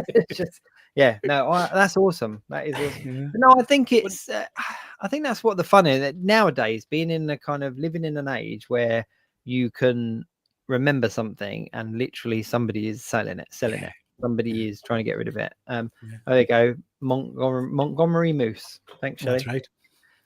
It's just, that's awesome. That is awesome. Yeah. No, I think it's, I think that's what the fun is nowadays, being in the kind of living in an age where you can remember something and literally somebody is selling it. Somebody is trying to get rid of it. There you go. Montgomery Moose. Thanks, Shelley. That's right.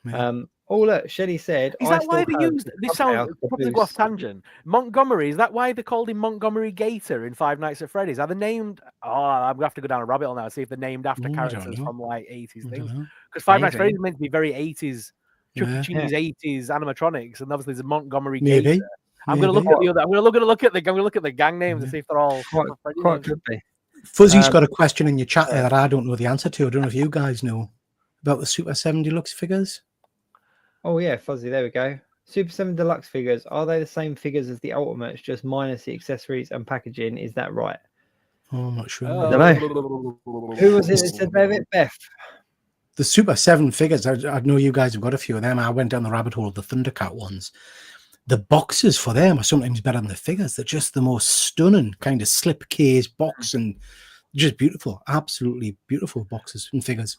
Yeah. Oh, look, Shelley said, is that why they used this? Sounds probably go off tangent. Montgomery, is that why they called him Montgomery Gator in Five Nights at Freddy's? Are they named? Oh, I'm gonna have to go down a rabbit hole now and see if they're named after characters from like 80s things. Because Five Nights at Freddy's is meant to be very 80s Chuck E. Yeah. Cheese 80s animatronics, and obviously there's a Montgomery Gate. Maybe. I'm gonna look Maybe. at the other. I'm gonna look at the gang names and see if they're all Freddy Quite names. could be. Fuzzy's got a question in your chat there that I don't know the answer to. I don't know if you guys know about the Super 7 Deluxe figures. Oh yeah, Fuzzy. There we go. Super 7 Deluxe figures. Are they the same figures as the Ultimates, just minus the accessories and packaging? Is that right? Oh, I'm not sure. I don't know. Who was it that said that? Beth. The Super 7 figures, I know you guys have got a few of them. I went down the rabbit hole of the Thundercat ones. The boxes for them are sometimes better than the figures. They're just the most stunning kind of slipcase box and just beautiful, absolutely beautiful boxes and figures.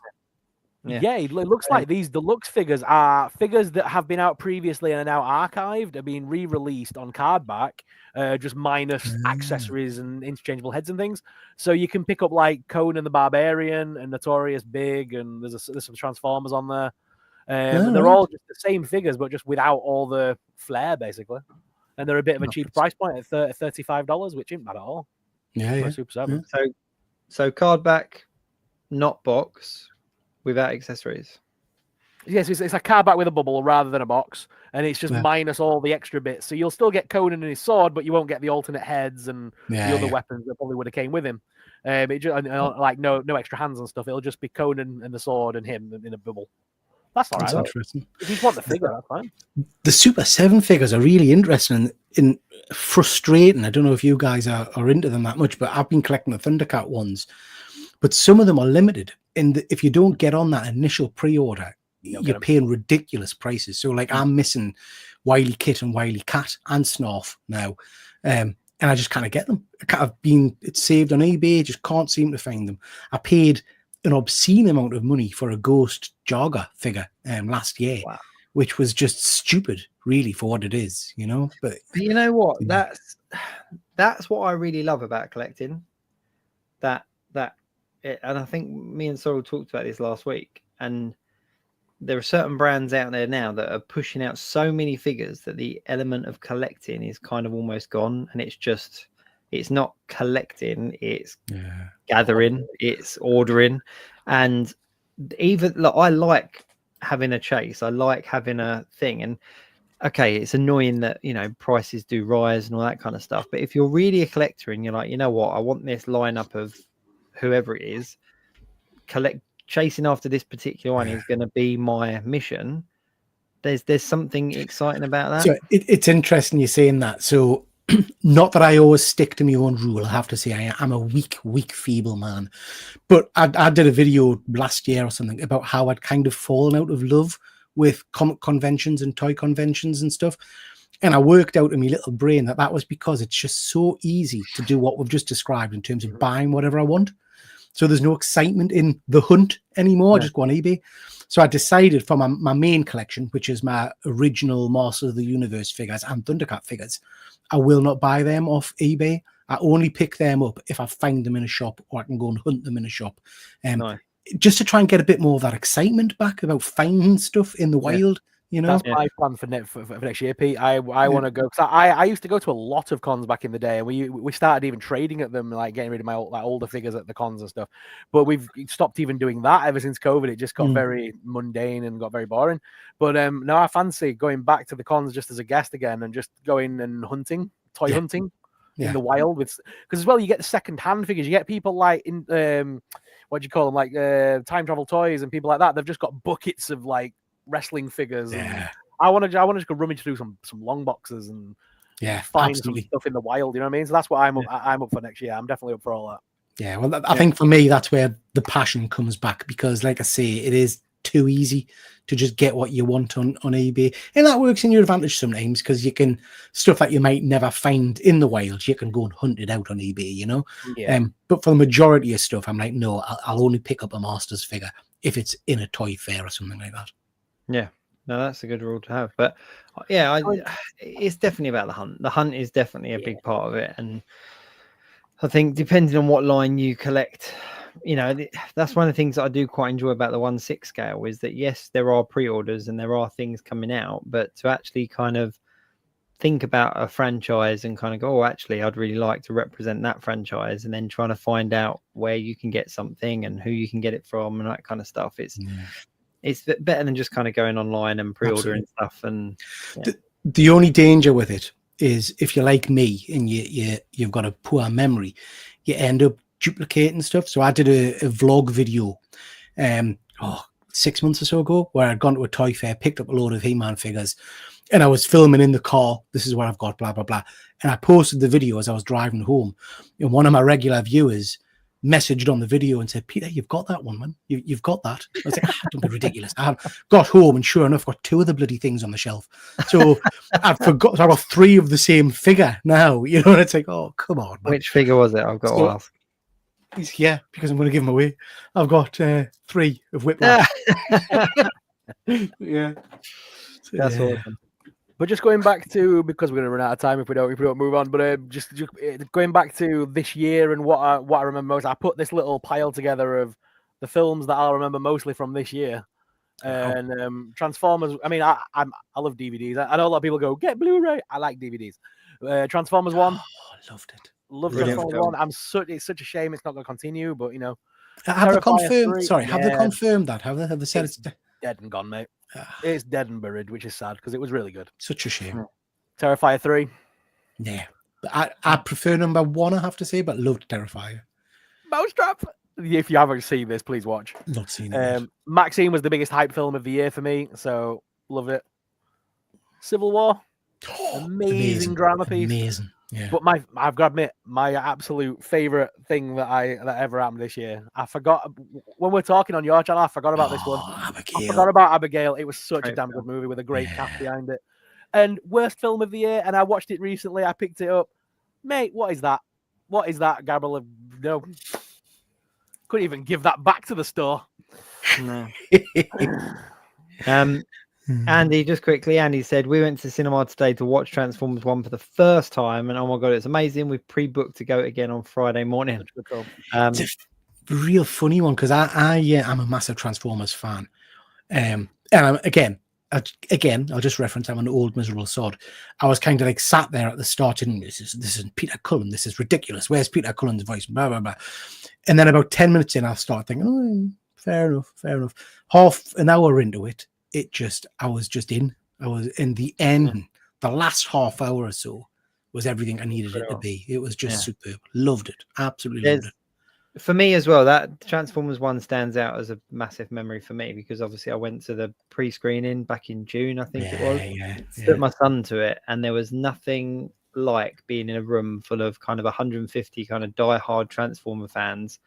Yeah, it looks like these deluxe figures are figures that have been out previously and are now archived, are being re-released on card back, just minus accessories and interchangeable heads and things. So you can pick up like Conan the Barbarian and Notorious Big, and there's some Transformers on there. And they're all just the same figures, but just without all the flair, basically. And they're a bit of a cheap price point at $35, which isn't bad at all. Yeah, Super 7. So card back, not box, without accessories. Yes, it's a card back with a bubble rather than a box, and it's just minus all the extra bits. So you'll still get Conan and his sword, but you won't get the alternate heads and the other weapons that probably would have came with him. Like no extra hands and stuff. It'll just be Conan and the sword and him in a bubble. That's all right. That's interesting. If you want the figure, that's fine. The Super 7 figures are really interesting and frustrating. I don't know if you guys are into them that much, but I've been collecting the Thundercat ones. But some of them are limited. And if you don't get on that initial pre-order, you're paying ridiculous prices. So, like, I'm missing Wily Kit and Wily Cat and Snarf now. And I just can't get them. It's saved on eBay, just can't seem to find them. I paid an obscene amount of money for a Ghost Jogger figure last year, which was just stupid, really, for what it is, you know. But you know what? That's what I really love about collecting. And I think me and Sorrell talked about this last week. And there are certain brands out there now that are pushing out so many figures that the element of collecting is kind of almost gone, and it's not collecting, it's gathering, it's ordering. And even I like having a chase, I like having a thing. And okay, it's annoying that, you know, prices do rise and all that kind of stuff, but if you're really a collector and you're like, you know what, I want this lineup of whoever it is, chasing after this particular one is going to be my mission. There's something exciting about that. So it's interesting you're saying that. So not that I always stick to my own rule. I have to say I'm a weak, feeble man. But I did a video last year or something about how I'd kind of fallen out of love with comic conventions and toy conventions and stuff. And I worked out in my little brain that was because it's just so easy to do what we've just described in terms of buying whatever I want. So there's no excitement in the hunt anymore. I just go on eBay. So I decided for my main collection, which is my original Masters of the Universe figures and Thundercat figures, I will not buy them off eBay. I only pick them up if I find them in a shop or I can go and hunt them in a shop. Just to try and get a bit more of that excitement back about finding stuff in the wild. You know, that's my plan for next year, Pete. I want to go because I used to go to a lot of cons back in the day, and we started even trading at them, like getting rid of my older figures at the cons and stuff. But we've stopped even doing that ever since COVID. It just got very mundane and got very boring. But now I fancy going back to the cons just as a guest again and just going and hunting, toy hunting in the wild because as well you get the second-hand figures. You get people like in what do you call them, like time travel toys and people like that. They've just got buckets of like wrestling figures. And I want to just go rummage through some long boxes and find some stuff in the wild. You know what I mean? So that's what I'm up for next year. I'm definitely up for all that. Yeah, well, I think for me that's where the passion comes back, because, like I say, it is too easy to just get what you want on eBay, and that works in your advantage sometimes because you can stuff that you might never find in the wild. You can go and hunt it out on eBay, you know. But for the majority of stuff, I'm like, no, I'll only pick up a Masters figure if it's in a toy fair or something like that. Yeah, no, that's a good rule to have. But yeah, it's definitely about the hunt. The hunt is definitely a big part of it. And I think depending on what line you collect, you know, that's one of the things that I do quite enjoy about the 1/6 scale is that, yes, there are pre-orders and there are things coming out, but to actually kind of think about a franchise and kind of go, oh, actually, I'd really like to represent that franchise, and then trying to find out where you can get something and who you can get it from and that kind of stuff. it's better than just kind of going online and pre-ordering stuff. And the only danger with it is if you're like me and you've got a poor memory, you end up duplicating stuff. So I did a vlog video 6 months or so ago where I'd gone to a toy fair, picked up a load of He-Man figures, and I was filming in the car. This is what I've got, blah, blah, blah. And I posted the video as I was driving home. And one of my regular viewers messaged on the video and said, Peter, you've got that one, man. You've got that. I was like, don't be ridiculous. I got home and sure enough, got 2 of the bloody things on the shelf. So I forgot. So I got 3 of the same figure now. You know, and it's like, oh, come on, man. Which figure was it? I've got to ask. Yeah, because I'm going to give them away. I've got 3 of Whiplash. Yeah. That's awesome. But just going back to, because we're going to run out of time if we don't move on. But just going back to this year and what I remember most, I put this little pile together of the films that I'll remember mostly from this year. And Transformers. I mean, I love DVDs. I know a lot of people go get Blu-ray. I like DVDs. Transformers 1. Oh, I loved it. Love Transformers 1. It's such a shame it's not going to continue. But you know, have they confirmed? Sorry, have they confirmed that? Have they said it's dead and gone, mate? It's dead and buried, which is sad because it was really good. Such a shame. Terrifier 3. Yeah. I prefer number 1, I have to say, but loved Terrifier. Mousetrap. If you haven't seen this, please watch. Not seen it. Maxine was the biggest hype film of the year for me, so love it. Civil War. Amazing drama piece. Amazing. Yeah. But I've got to admit, my absolute favorite thing that ever happened this year. I forgot when we're talking on your channel. I forgot about this one. Abigail. I forgot about Abigail. It was such a damn good movie with a great cast behind it. And worst film of the year. And I watched it recently. I picked it up, mate. What is that? What is that, Gabriel? No, couldn't even give that back to the store. No. Andy, just quickly, Andy said, we went to cinema today to watch Transformers 1 for the first time, and oh my god, it's amazing. We've pre-booked to go again on Friday morning. It's a real funny one because I'm a massive Transformers fan. And again, I'll just reference I'm an old miserable sod. I was kind of like sat there at the start and this is Peter Cullen, this is ridiculous. Where's Peter Cullen's voice? Blah blah blah. And then about 10 minutes in, I start thinking, oh, fair enough. Half an hour into it, I was in the end. The last half hour or so was everything I needed it to be. It was just superb. Loved it. Absolutely loved it. For me as well, that Transformers 1 stands out as a massive memory for me because obviously I went to the pre-screening back in June, I think it was. Took my son to it, and there was nothing like being in a room full of kind of 150 kind of die-hard Transformer fans,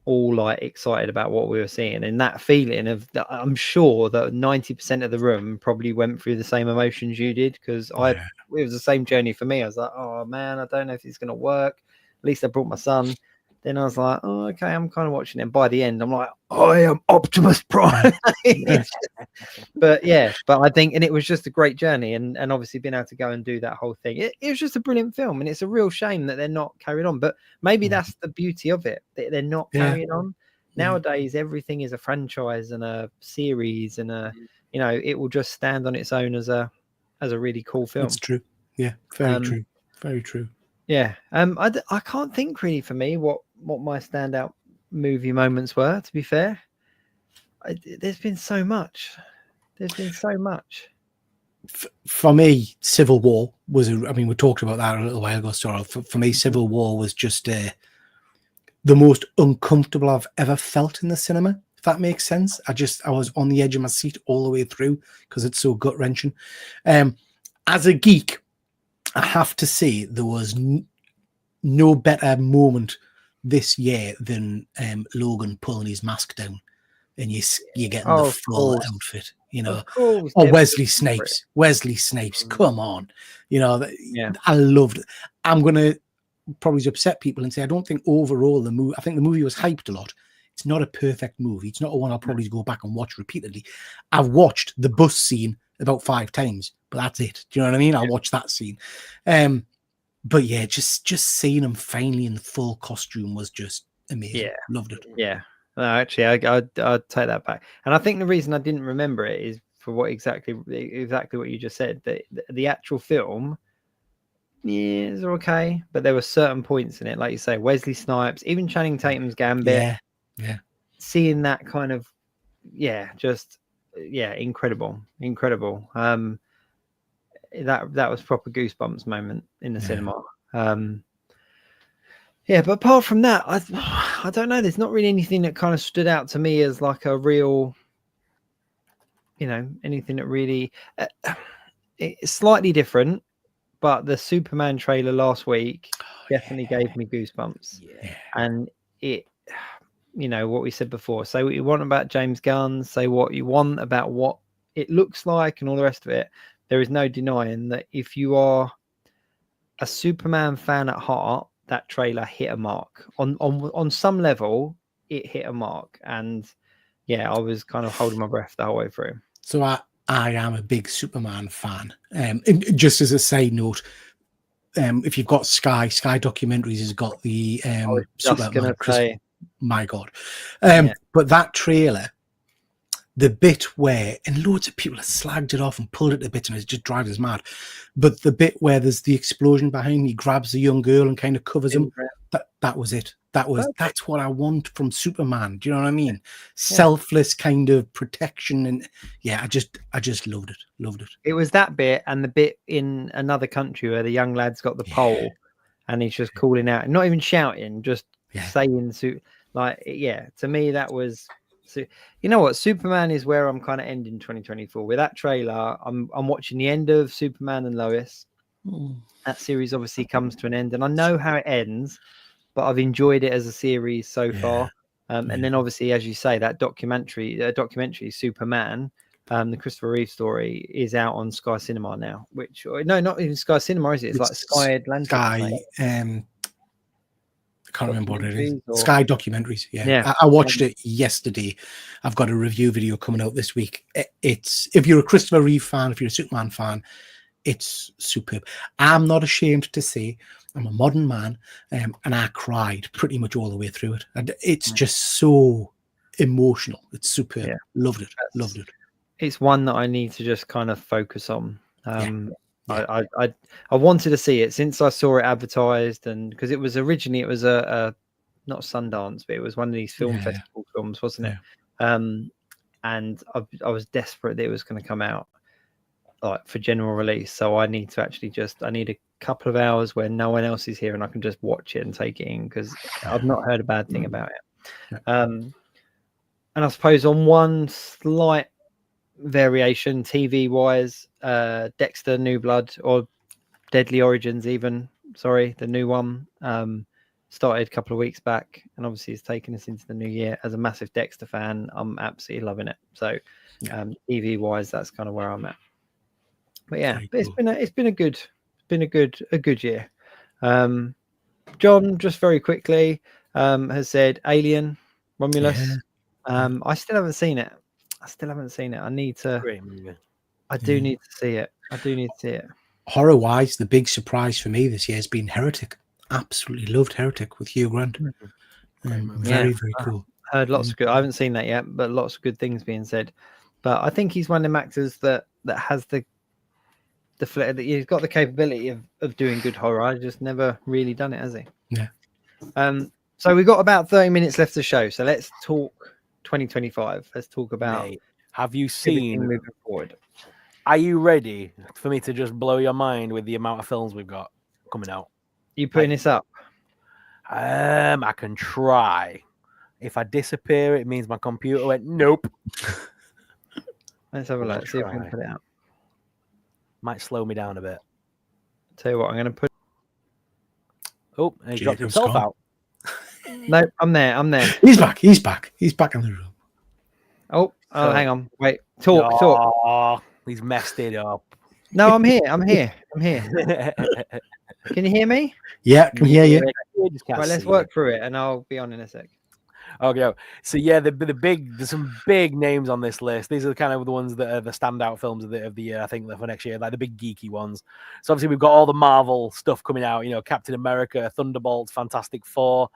all like excited about what we were seeing, and that feeling of that, I'm sure that 90% of the room probably went through the same emotions you did because it was the same journey for me. I was like, oh man, I don't know if it's going to work. At least I brought my son. Then I was like, oh, okay, I'm kind of watching it. And by the end, I'm like, I am Optimus Prime. But I think, and it was just a great journey. And obviously being able to go and do that whole thing, it was just a brilliant film. And it's a real shame that they're not carried on. But maybe that's the beauty of it, that they're not carrying on. Nowadays, everything is a franchise and a series and it will just stand on its own as a really cool film. That's true. Yeah, very true. Very true. Yeah. I can't think really for me what my standout movie moments were, to be fair. There's been so much. For me, Civil War was, we talked about that a little while ago, Sorrell. For me, Civil War was just the most uncomfortable I've ever felt in the cinema, if that makes sense. I was on the edge of my seat all the way through because it's so gut-wrenching. As a geek, I have to say there was no better moment this year than Logan pulling his mask down and you're getting the full outfit, or Wesley Snipes. Come on, I loved it. I'm gonna probably upset people and say I don't think overall I think the movie was hyped a lot. It's not a perfect movie. It's not a one I'll probably go back and watch repeatedly. I've watched the bus scene about 5 times, but that's it. Do you know what I mean? I'll watch that scene. But yeah, just seeing him finally in full costume was just amazing. Yeah, loved it. Yeah, no, actually, I'd take that back. And I think the reason I didn't remember it is for what exactly what you just said. That the actual film, is okay, but there were certain points in it, like you say, Wesley Snipes, even Channing Tatum's Gambit. Yeah. Seeing that kind of incredible. That was proper goosebumps moment in the cinema. But apart from that, I don't know. There's not really anything that kind of stood out to me as like a real, anything that really. It's slightly different, but the Superman trailer last week definitely gave me goosebumps. And it, what we said before. Say what you want about James Gunn. Say what you want about what it looks like and all the rest of it. There is no denying that if you are a Superman fan at heart, that trailer hit a mark. On some level, it hit a mark. And I was kind of holding my breath the whole way through. So I am a big Superman fan. And just as a side note, if you've got Sky Documentaries has got the Superman. My God. But that trailer, the bit where, and loads of people have slagged it off and pulled it to bits, and it just drives us mad. But the bit where there's the explosion behind me, grabs the young girl and kind of covers him. That was it. That's what I want from Superman. Do you know what I mean? Selfless kind of protection, and I just loved it. It was that bit, and the bit in another country where the young lad's got the pole, and he's just calling out, not even shouting, just saying, to me that was. So, you know what? Superman is where I'm kind of ending 2024 with that trailer. I'm watching the end of Superman and Lois. That series obviously comes to an end, and I know how it ends, but I've enjoyed it as a series so far. And then obviously, as you say, that documentary Superman, the Christopher Reeve story, is out on Sky Cinema now. Which not even Sky Cinema, is it? It's like Sky Atlantic. I can't remember what it is. Sky Documentaries. I watched it yesterday. I've got a review video coming out this week. It's, if you're a Christopher Reeve fan, if you're a Superman fan, it's superb. I'm not ashamed to say I'm a modern man, and I cried pretty much all the way through it. And it's just so emotional. It's superb. Loved it. It's one that I need to just kind of focus on. I wanted to see it since I saw it advertised, and because it was originally a not Sundance, but it was one of these film festival films, wasn't it? And I was desperate that it was going to come out like for general release. So I need to actually I need a couple of hours where no one else is here, and I can just watch it and take it in, because I've not heard a bad thing about it. And I suppose on one slight variation TV wise, Dexter New Blood, or Deadly Origins even, the new one, started a couple of weeks back, and obviously it's taken us into the new year. As a massive Dexter fan, I'm absolutely loving it. So TV wise, that's kind of where I'm at. But it's been a good year. John, just very quickly, has said Alien, Romulus. I still haven't seen it. I need to. I do need to see it. Horror wise, the big surprise for me this year has been Heretic. Absolutely loved Heretic with Hugh Grant. Very cool. I heard lots of good. I haven't seen that yet, but lots of good things being said. But I think he's one of them actors that has the flair, that he's got the capability of doing good horror. I just never really done it, has he? Yeah. So we've got about 30 minutes left to show. So let's talk 2025. Let's talk about. Have you seen moving forward? Are you ready for me to just blow your mind with the amount of films we've got coming out? You putting this up? I can try. If I disappear, it means my computer went nope. Let's have a look. See if we can put it up. Might slow me down a bit. Tell you what, I'm going to put. Oh, and he dropped himself out. No, I'm there. He's back in the room. Oh, hang on. Wait. Talk. He's messed it up. No, I'm here. Can you hear me? Yeah, I can hear you. Right, let's work through it, and I'll be on in a sec. Okay, so there's some big names on this list. These are kind of the ones that are the standout films of the year, I think, for next year, like the big geeky ones. So obviously we've got all the Marvel stuff coming out. Captain America, Thunderbolts, Fantastic Four.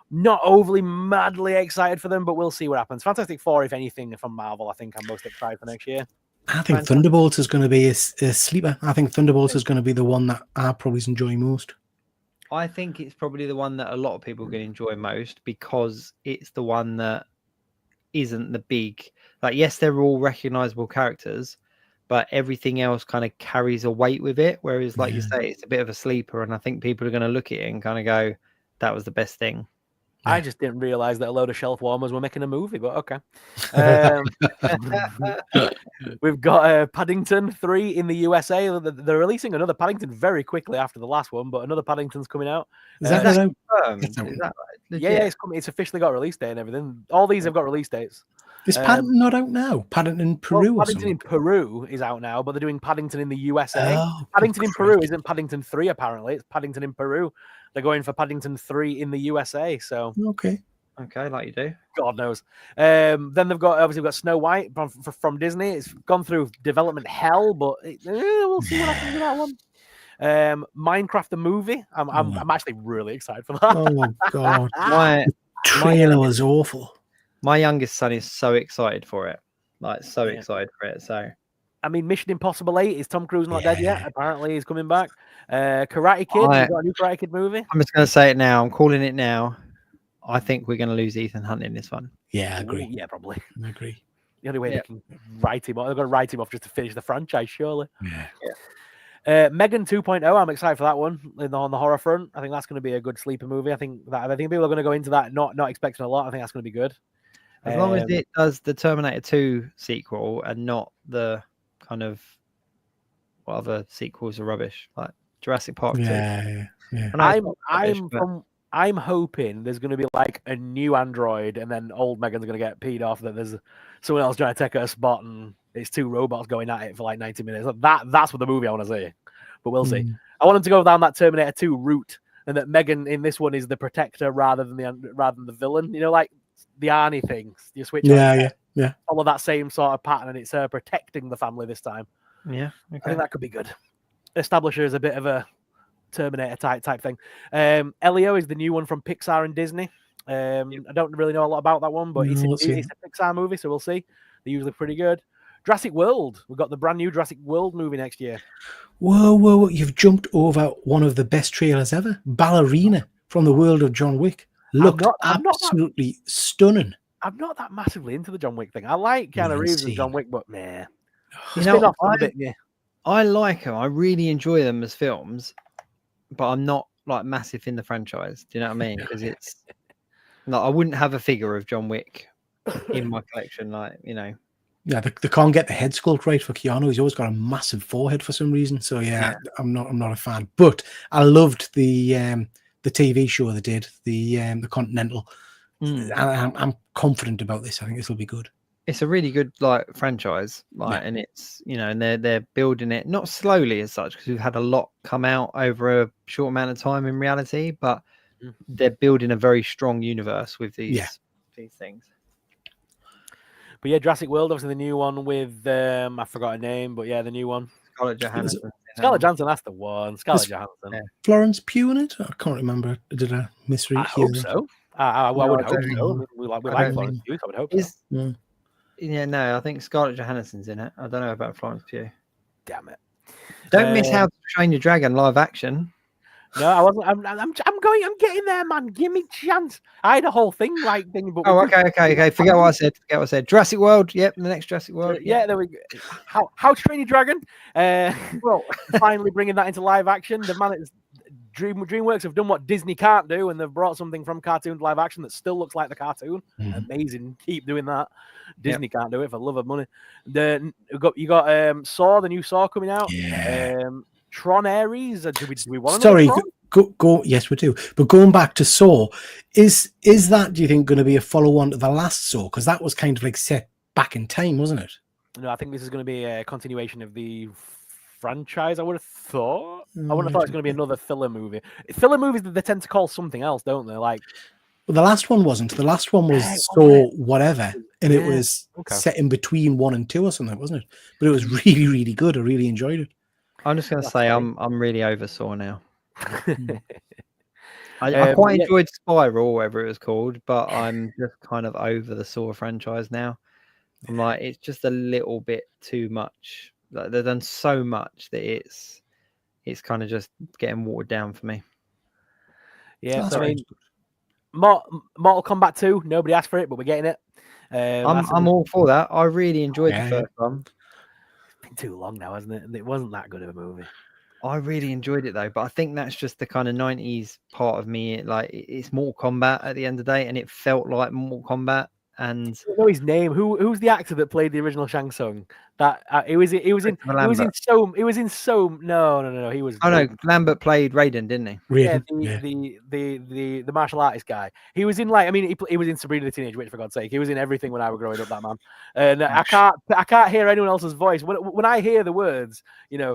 Not overly madly excited for them, but we'll see what happens. Fantastic Four, if anything, from Marvel, I think I'm most excited for next year. I think Thunderbolts is going to be a sleeper. I think Thunderbolts is going to be the one that I probably enjoy most. I think it's probably the one that a lot of people are going to enjoy most, because it's the one that isn't the big, like, yes, they're all recognizable characters, but everything else kind of carries a weight with it. Whereas, like you say, it's a bit of a sleeper, and I think people are going to look at it and kind of go, that was the best thing. I just didn't realize that a load of shelf warmers were making a movie, but okay. Um, we've got Paddington 3 in the USA. They're releasing another Paddington very quickly after the last one, but another Paddington's coming out. Is that not out? Is that right? Yeah, it's coming. It's officially got a release date and everything. All these have got release dates. Is Paddington not out now? Paddington in Peru or Paddington something? in Peru is out now, but they're doing Paddington in the USA. Oh, Paddington in good Peru Christ. isn't Paddington 3, apparently. It's Paddington in Peru. They're going for Paddington 3 in the USA, so... Okay. Okay, like you do. God knows. Then they've got Snow White from Disney. It's gone through development hell, but we'll see what happens with that one. Minecraft the movie. I'm actually really excited for that. Oh, God. My Trailer was awful. my youngest son is so excited for it, like so excited for it. So, I mean, Mission Impossible 8 is Tom Cruise not dead yet? Apparently, he's coming back. Karate Kid. We've got a new Karate Kid movie. I'm just going to say it now. I'm calling it now. I think we're going to lose Ethan Hunt in this one. Yeah, I agree. Ooh, yeah, probably. I agree. The only way they can write him off, they're going to write him off just to finish the franchise, surely. Yeah. Megan 2.0, I'm excited for that one on the horror front. I think that's going to be a good sleeper movie. I think people are going to go into that not expecting a lot. I think that's going to be good. As long as it does the Terminator 2 sequel and not the kind of what other sequels are rubbish, like Jurassic Park 2. Yeah. I'm hoping there's going to be like a new android, and then old Megan's going to get peed off that there's someone else trying to take her spot, and it's two robots going at it for like 90 minutes. That's what the movie I want to see, but we'll see. I want them to go down that Terminator 2 route, and that Megan in this one is the protector rather than the villain. You know, like the Arnie things. You switch. Yeah. Follow that same sort of pattern, and it's her protecting the family this time. Yeah, I think that could be good. Establish her as a bit of a Terminator type thing. Elio is the new one from Pixar and Disney. I don't really know a lot about that one, but it's a Pixar movie, so we'll see. They're usually pretty good. Jurassic World. We've got the brand new Jurassic World movie next year. Whoa. You've jumped over one of the best trailers ever. Ballerina from the world of John Wick. Looked absolutely stunning. I'm not that massively into the John Wick thing. I like Keanu Reeves and John Wick, but meh. I like them. I really enjoy them as films, but I'm not like massive in the franchise. Do you know what I mean? Because it's like I wouldn't have a figure of John Wick in my collection. Like, you know. Yeah, they can't get the head sculpt right for Keanu. He's always got a massive forehead for some reason. So yeah. I'm not a fan. But I loved the TV show they did, the Continental. I'm confident about this. I think this will be good. It's a really good like franchise, and it's and they're building it not slowly as such, because we've had a lot come out over a short amount of time in reality, but they're building a very strong universe with these things. But yeah, Jurassic World, obviously the new one with I forgot her name, but yeah, the new one. Scarlett Johansson. Scarlett Johansson, that's the one. Scarlett Johansson. Yeah. Florence Pugh in it? I can't remember. Did I misread? I hope so. I would hope so. We like Florence Pugh, so I would hope so. Yeah, no, I think Scarlett Johansson's in it. I don't know about Florence Pugh. Damn it! Don't miss How to Train Your Dragon live action. No, I wasn't. I'm getting there, man. Give me a chance. I had a whole thing but okay. Forget what I said. Jurassic World. Yep, the next Jurassic World. Yeah, there we go. How to Train Your Dragon. Well, finally bringing that into live action. The man is DreamWorks have done what Disney can't do, and they've brought something from cartoon to live action that still looks like the cartoon. Amazing. Keep doing that. Disney can't do it for love of money. You got Saw, the new Saw coming out. Tron Ares. Do we want to? Sorry, go. Yes, we do. But going back to Saw, is that, do you think, going to be a follow-on to the last Saw? Because that was kind of like set back in time, wasn't it? No, I think this is going to be a continuation of the franchise. I would have thought. I would have thought it's going to be another filler movie. Filler movies, they tend to call something else, don't they? Like, well, the last one wasn't. The last one was Saw whatever, and it was set in between 1 and 2 or something, wasn't it? But it was really, really good. I really enjoyed it. I'm just going to say I'm really over Saw now. I quite enjoyed Spiral, whatever it was called, but I'm just kind of over the Saw franchise now. I'm like, it's just a little bit too much. Like, they've done so much that it's kind of just getting watered down for me. Yeah, so I mean, Mortal Kombat 2, nobody asked for it, but we're getting it. I'm all for that. I really enjoyed the Yeah. first one. It's been too long now, hasn't it? And it wasn't that good of a movie. I really enjoyed it though, but I think that's just the kind of 90s part of me. Like it's Mortal Kombat at the end of the day, and it felt like Mortal Kombat. And I don't know his name. Who's the actor that played the original Shang Tsung? That he was in Lambert. No. He was Oh no, Lambert played Raiden, didn't he? yeah, Raiden, the martial artist guy. He was in like, I mean, he was in Sabrina the Teenage Witch, for God's sake. He was in everything when I was growing up, that man. And I can't hear anyone else's voice. When I hear the words,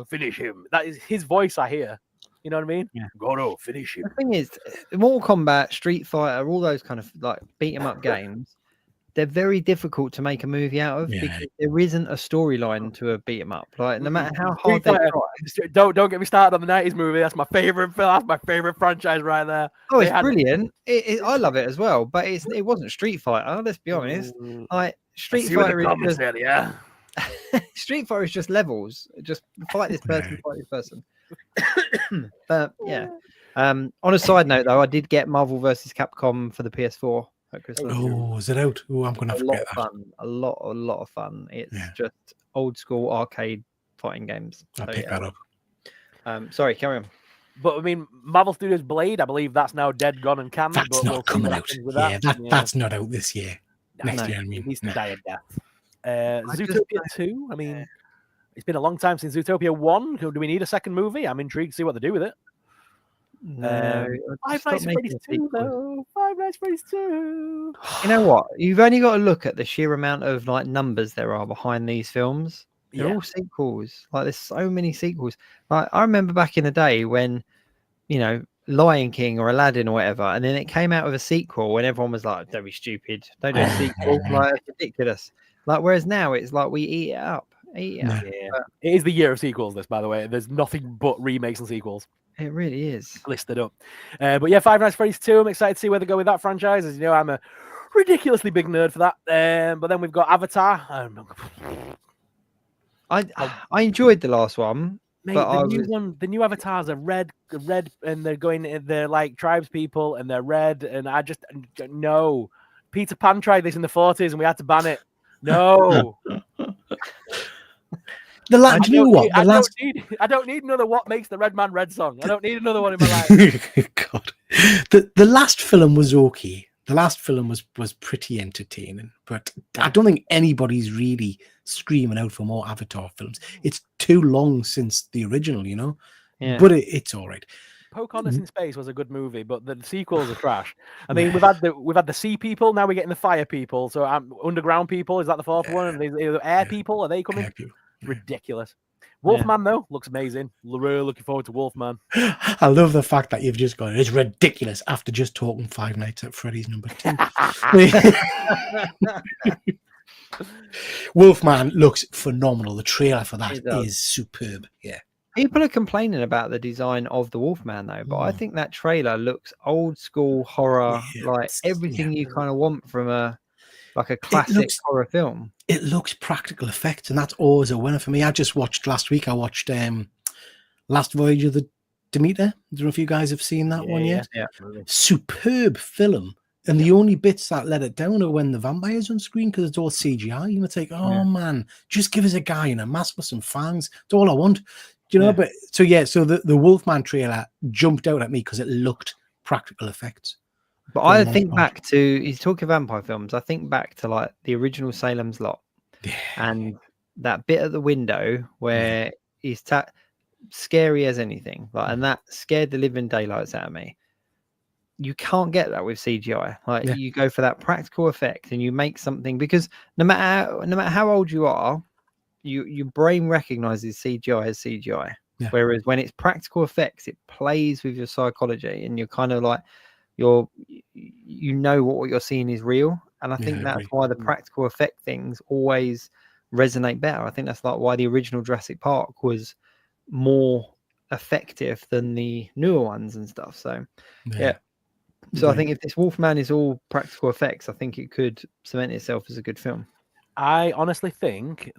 finish him, that is his voice I hear. You know what I mean? Yeah. Goto, finish him. The thing is, Mortal Kombat, Street Fighter, all those kind of like beat 'em up games, they're very difficult to make a movie out of because there isn't a storyline to a beat 'em up. Like no matter how hard they try. Don't get me started on the 90s movie. That's my favorite film. That's my favorite franchise right there. Oh, it's brilliant. I love it as well, but it wasn't Street Fighter. Let's be honest. Like Street Fighter is just, Street Fighter is just levels. Just fight this person, fight this person. But yeah. On a side note, though, I did get Marvel vs. Capcom for the PS4 at Christmas. Oh, is it out? Oh, I'm gonna forget that. A lot of fun. It's just old school arcade fighting games. I'll pick that up. Sorry, carry on. But I mean, Marvel Studios Blade, I believe that's now dead, gone, and canned. That's not coming out. That's not out this year. Next year, I mean. It needs to die a death. Zootopia 2, I mean, it's been a long time since Zootopia 1. Do we need a second movie? I'm intrigued to see what they do with it. No, Five Nights at Freddy's 2, though. Five Nights at Freddy's 2. You know what? You've only got to look at the sheer amount of like numbers there are behind these films. They're all sequels. Like there's so many sequels. Like I remember back in the day when, Lion King or Aladdin or whatever, and then it came out with a sequel and everyone was like, don't be stupid. Don't do a sequel. Like it's ridiculous. Like whereas now it's like we eat it up. Yeah. It is the year of sequels, this, by the way. There's nothing but remakes and sequels. It really is. Listed up. But yeah, Five Nights at Freddy's 2. I'm excited to see where they go with that franchise. As you know, I'm a ridiculously big nerd for that. But then we've got Avatar. I enjoyed the last one. Mate, but the new avatars are red, and they're like tribes people, and they're red, and I just no. Peter Pan tried this in the 40s, and we had to ban it. No. I don't need another What Makes the Red Man Red song. I don't need another one in my life. God, the last film was okay. The last film was pretty entertaining, but I don't think anybody's really screaming out for more Avatar films. It's too long since the original, Yeah. But it's all right. Pocahontas in Space was a good movie, but the sequels are trash. I mean, we've had the sea people. Now we're getting the fire people. So underground people, is that the fourth one? And the air people, are they coming? Ridiculous. Wolfman though looks amazing. Really looking forward to Wolfman. I love the fact that you've just gone. It's ridiculous after just talking Five Nights at Freddy's number 2. Wolfman looks phenomenal. The trailer for that is superb. Yeah. People are complaining about the design of the Wolfman though, but I think that trailer looks old school horror, like everything you kind of want from a classic horror film. It looks practical effects, and that's always a winner for me. Last week I watched Last Voyage of the Demeter. I don't know if you guys have seen that one yet. Yeah. Superb film. And the only bits that let it down are when the vampire's on screen because it's all CGI. You're like, man, just give us a guy in a mask with some fangs. That's all I want. But so the Wolfman trailer jumped out at me because it looked practical effects. But I think back to, he's talking vampire films. I think back to like the original Salem's Lot and that bit at the window where he's scary as anything. And that scared the living daylights out of me. You can't get that with CGI. You go for that practical effect and you make something because no matter how old you are, your brain recognizes CGI as CGI. Yeah. Whereas when it's practical effects, it plays with your psychology and you're kind of like, what you're seeing is real. And I think that's why the practical effect things always resonate better. I think that's like why the original Jurassic Park was more effective than the newer ones and stuff. So so I think if this Wolfman is all practical effects, I think it could cement itself as a good film. I honestly think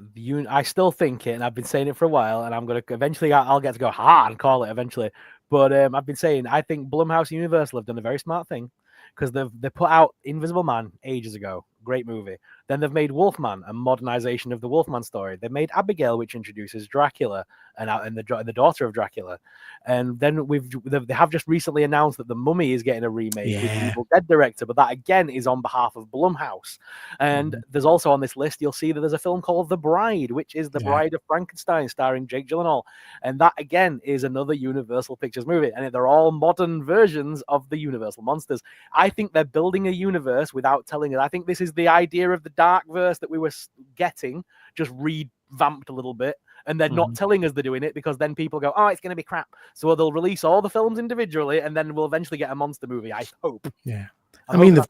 I still think it, and I've been saying it for a while, and I'm gonna eventually I'll get to go and call it eventually. But I've been saying I think Blumhouse Universal have done a very smart thing because they put out Invisible Man ages ago. great movie. Then they've made Wolfman, a modernization of the Wolfman story. They've made Abigail, which introduces Dracula and the daughter of Dracula. And then they have just recently announced that The Mummy is getting a remake with the Evil Dead director, but that again is on behalf of Blumhouse. And there's also on this list, you'll see that there's a film called The Bride, which is The Bride of Frankenstein, starring Jake Gyllenhaal. And that again is another Universal Pictures movie. And they're all modern versions of the Universal monsters. I think they're building a universe without telling us. I think this is the idea of the dark verse that we were getting, just revamped a little bit. And they're not telling us they're doing it, because then people go, oh, it's going to be crap. So they'll release all the films individually, and then we'll eventually get a monster movie, I hope. Yeah. I mean, they've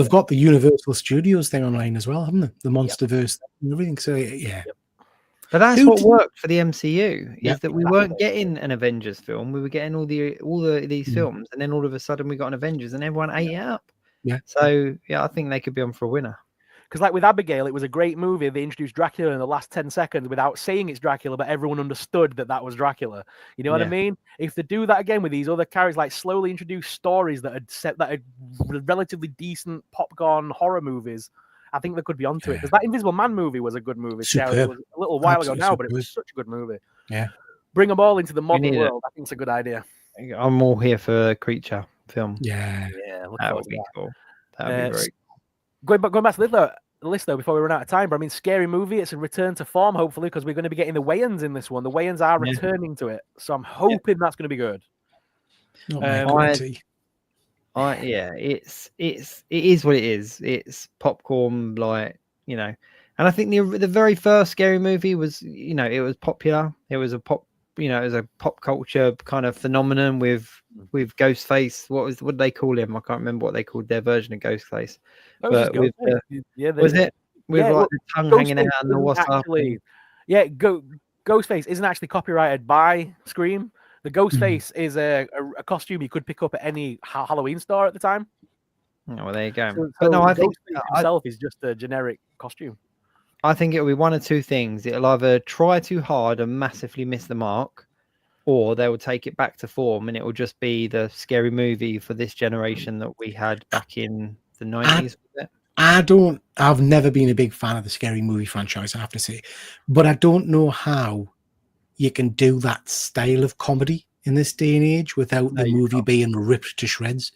got the Universal Studios thing online as well, haven't they? The Monsterverse and everything. So, yeah. But that's what worked for the MCU, is that we weren't getting an Avengers film. We were getting all these films, and then all of a sudden we got an Avengers, and everyone ate it up. Yeah. So, yeah, I think they could be on for a winner. Because like with Abigail, it was a great movie. They introduced Dracula in the last 10 seconds without saying it's Dracula, but everyone understood that was Dracula. You know what I mean? If they do that again with these other characters, like slowly introduce stories that are relatively decent popcorn horror movies, I think they could be onto it. Because that Invisible Man movie was a good movie. It was a little while ago now, but it was such a good movie. Yeah. Bring them all into the modern world. I think it's a good idea. I'm all here for a creature film. Yeah. That would be cool. That would be great. Going back to the list, though, before we run out of time, but I mean, scary movie, it's a return to form, hopefully, because we're going to be getting the Wayans in this one. The Wayans are returning to it, so I'm hoping that's going to be good. It is what it is. It's popcorn, like, you know. And I think the very first scary movie was, you know, it was popular. It was a pop culture kind of phenomenon with Ghostface. What did they call him? I can't remember what they called their version of Ghostface. But with was it with the tongue hanging out and the what's up? Ghostface isn't actually copyrighted by Scream. The Ghostface is a costume you could pick up at any Halloween store at the time. Oh, well, there you go. So but no, I think himself is just a generic costume. I think it'll be one of two things. It'll either try too hard and massively miss the mark, or they will take it back to form and it will just be the scary movie for this generation that we had back in the 90s. I've never been a big fan of the scary movie franchise, I have to say. But I don't know how you can do that style of comedy in this day and age without the movie being ripped to shreds.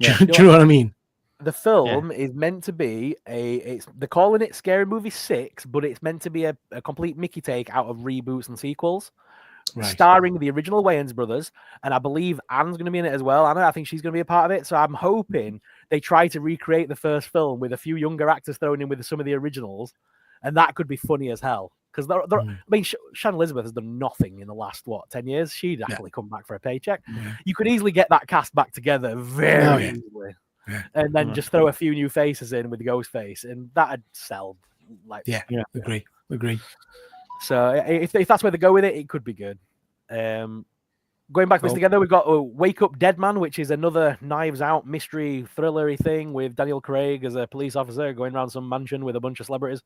Do you know what I mean? The film is meant to be they're calling it Scary Movie 6, but it's meant to be a complete Mickey take out of reboots and sequels, starring the original Wayans brothers, and I believe Anne's going to be in it as well. I think she's going to be a part of it, so I'm hoping they try to recreate the first film with a few younger actors thrown in with some of the originals, and that could be funny as hell. Because I mean, Shannon Elizabeth has done nothing in the last 10 years. She'd happily come back for a paycheck. You could easily get that cast back together very easily. And then just throw a few new faces in with the Ghostface, and that'd sell. Agree. So if that's where they go with it, it could be good. Going back to this together, we've got Wake Up Dead Man, which is another Knives Out mystery thrillery thing with Daniel Craig as a police officer going around some mansion with a bunch of celebrities.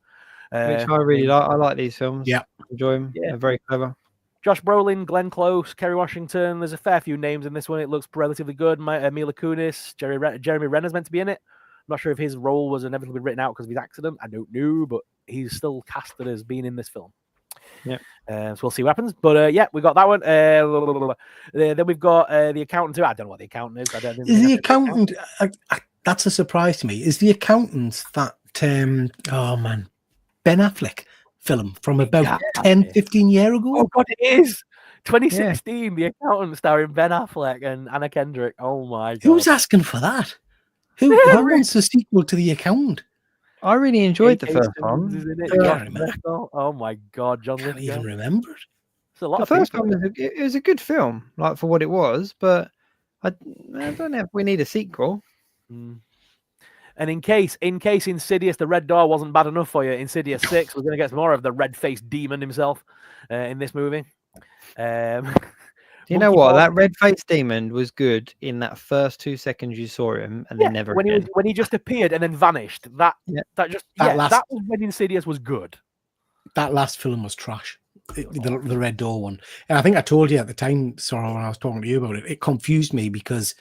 Which I really like. I like these films. Yeah, enjoy them. Yeah, they're very clever. Josh Brolin, Glenn Close, Kerry Washington. There's a fair few names in this one. It looks relatively good. Mila Kunis, Jeremy Renner's meant to be in it. I'm not sure if his role was inevitably written out because of his accident. I don't know, but he's still casted as being in this film. Yeah. So we'll see what happens. But we got that one. Then we've got the accountant too. I don't know what the accountant is. I don't think is the accountant. That's a surprise to me. Is the accountant that? Ben Affleck film from about 10-15 years ago. Oh god, it is 2016. The accountant starring Ben Affleck and Anna Kendrick. Oh my god, who's asking for that? Who wants a sequel to The Accountant? I really enjoyed the first one. Oh my god, John Lithgow. I can't even remember it. The first one was a good film, like for what it was, but I don't know if we need a sequel. And in case Insidious, the Red Door wasn't bad enough for you, Insidious 6, we're going to get some more of the red-faced demon himself in this movie. You know what? That red-faced demon was good in that first 2 seconds you saw him, and then never again. When he just appeared and then vanished. That was when Insidious was good. That last film was trash. The Red Door one. And I think I told you at the time, Sorrell, when I was talking to you about it, it confused me because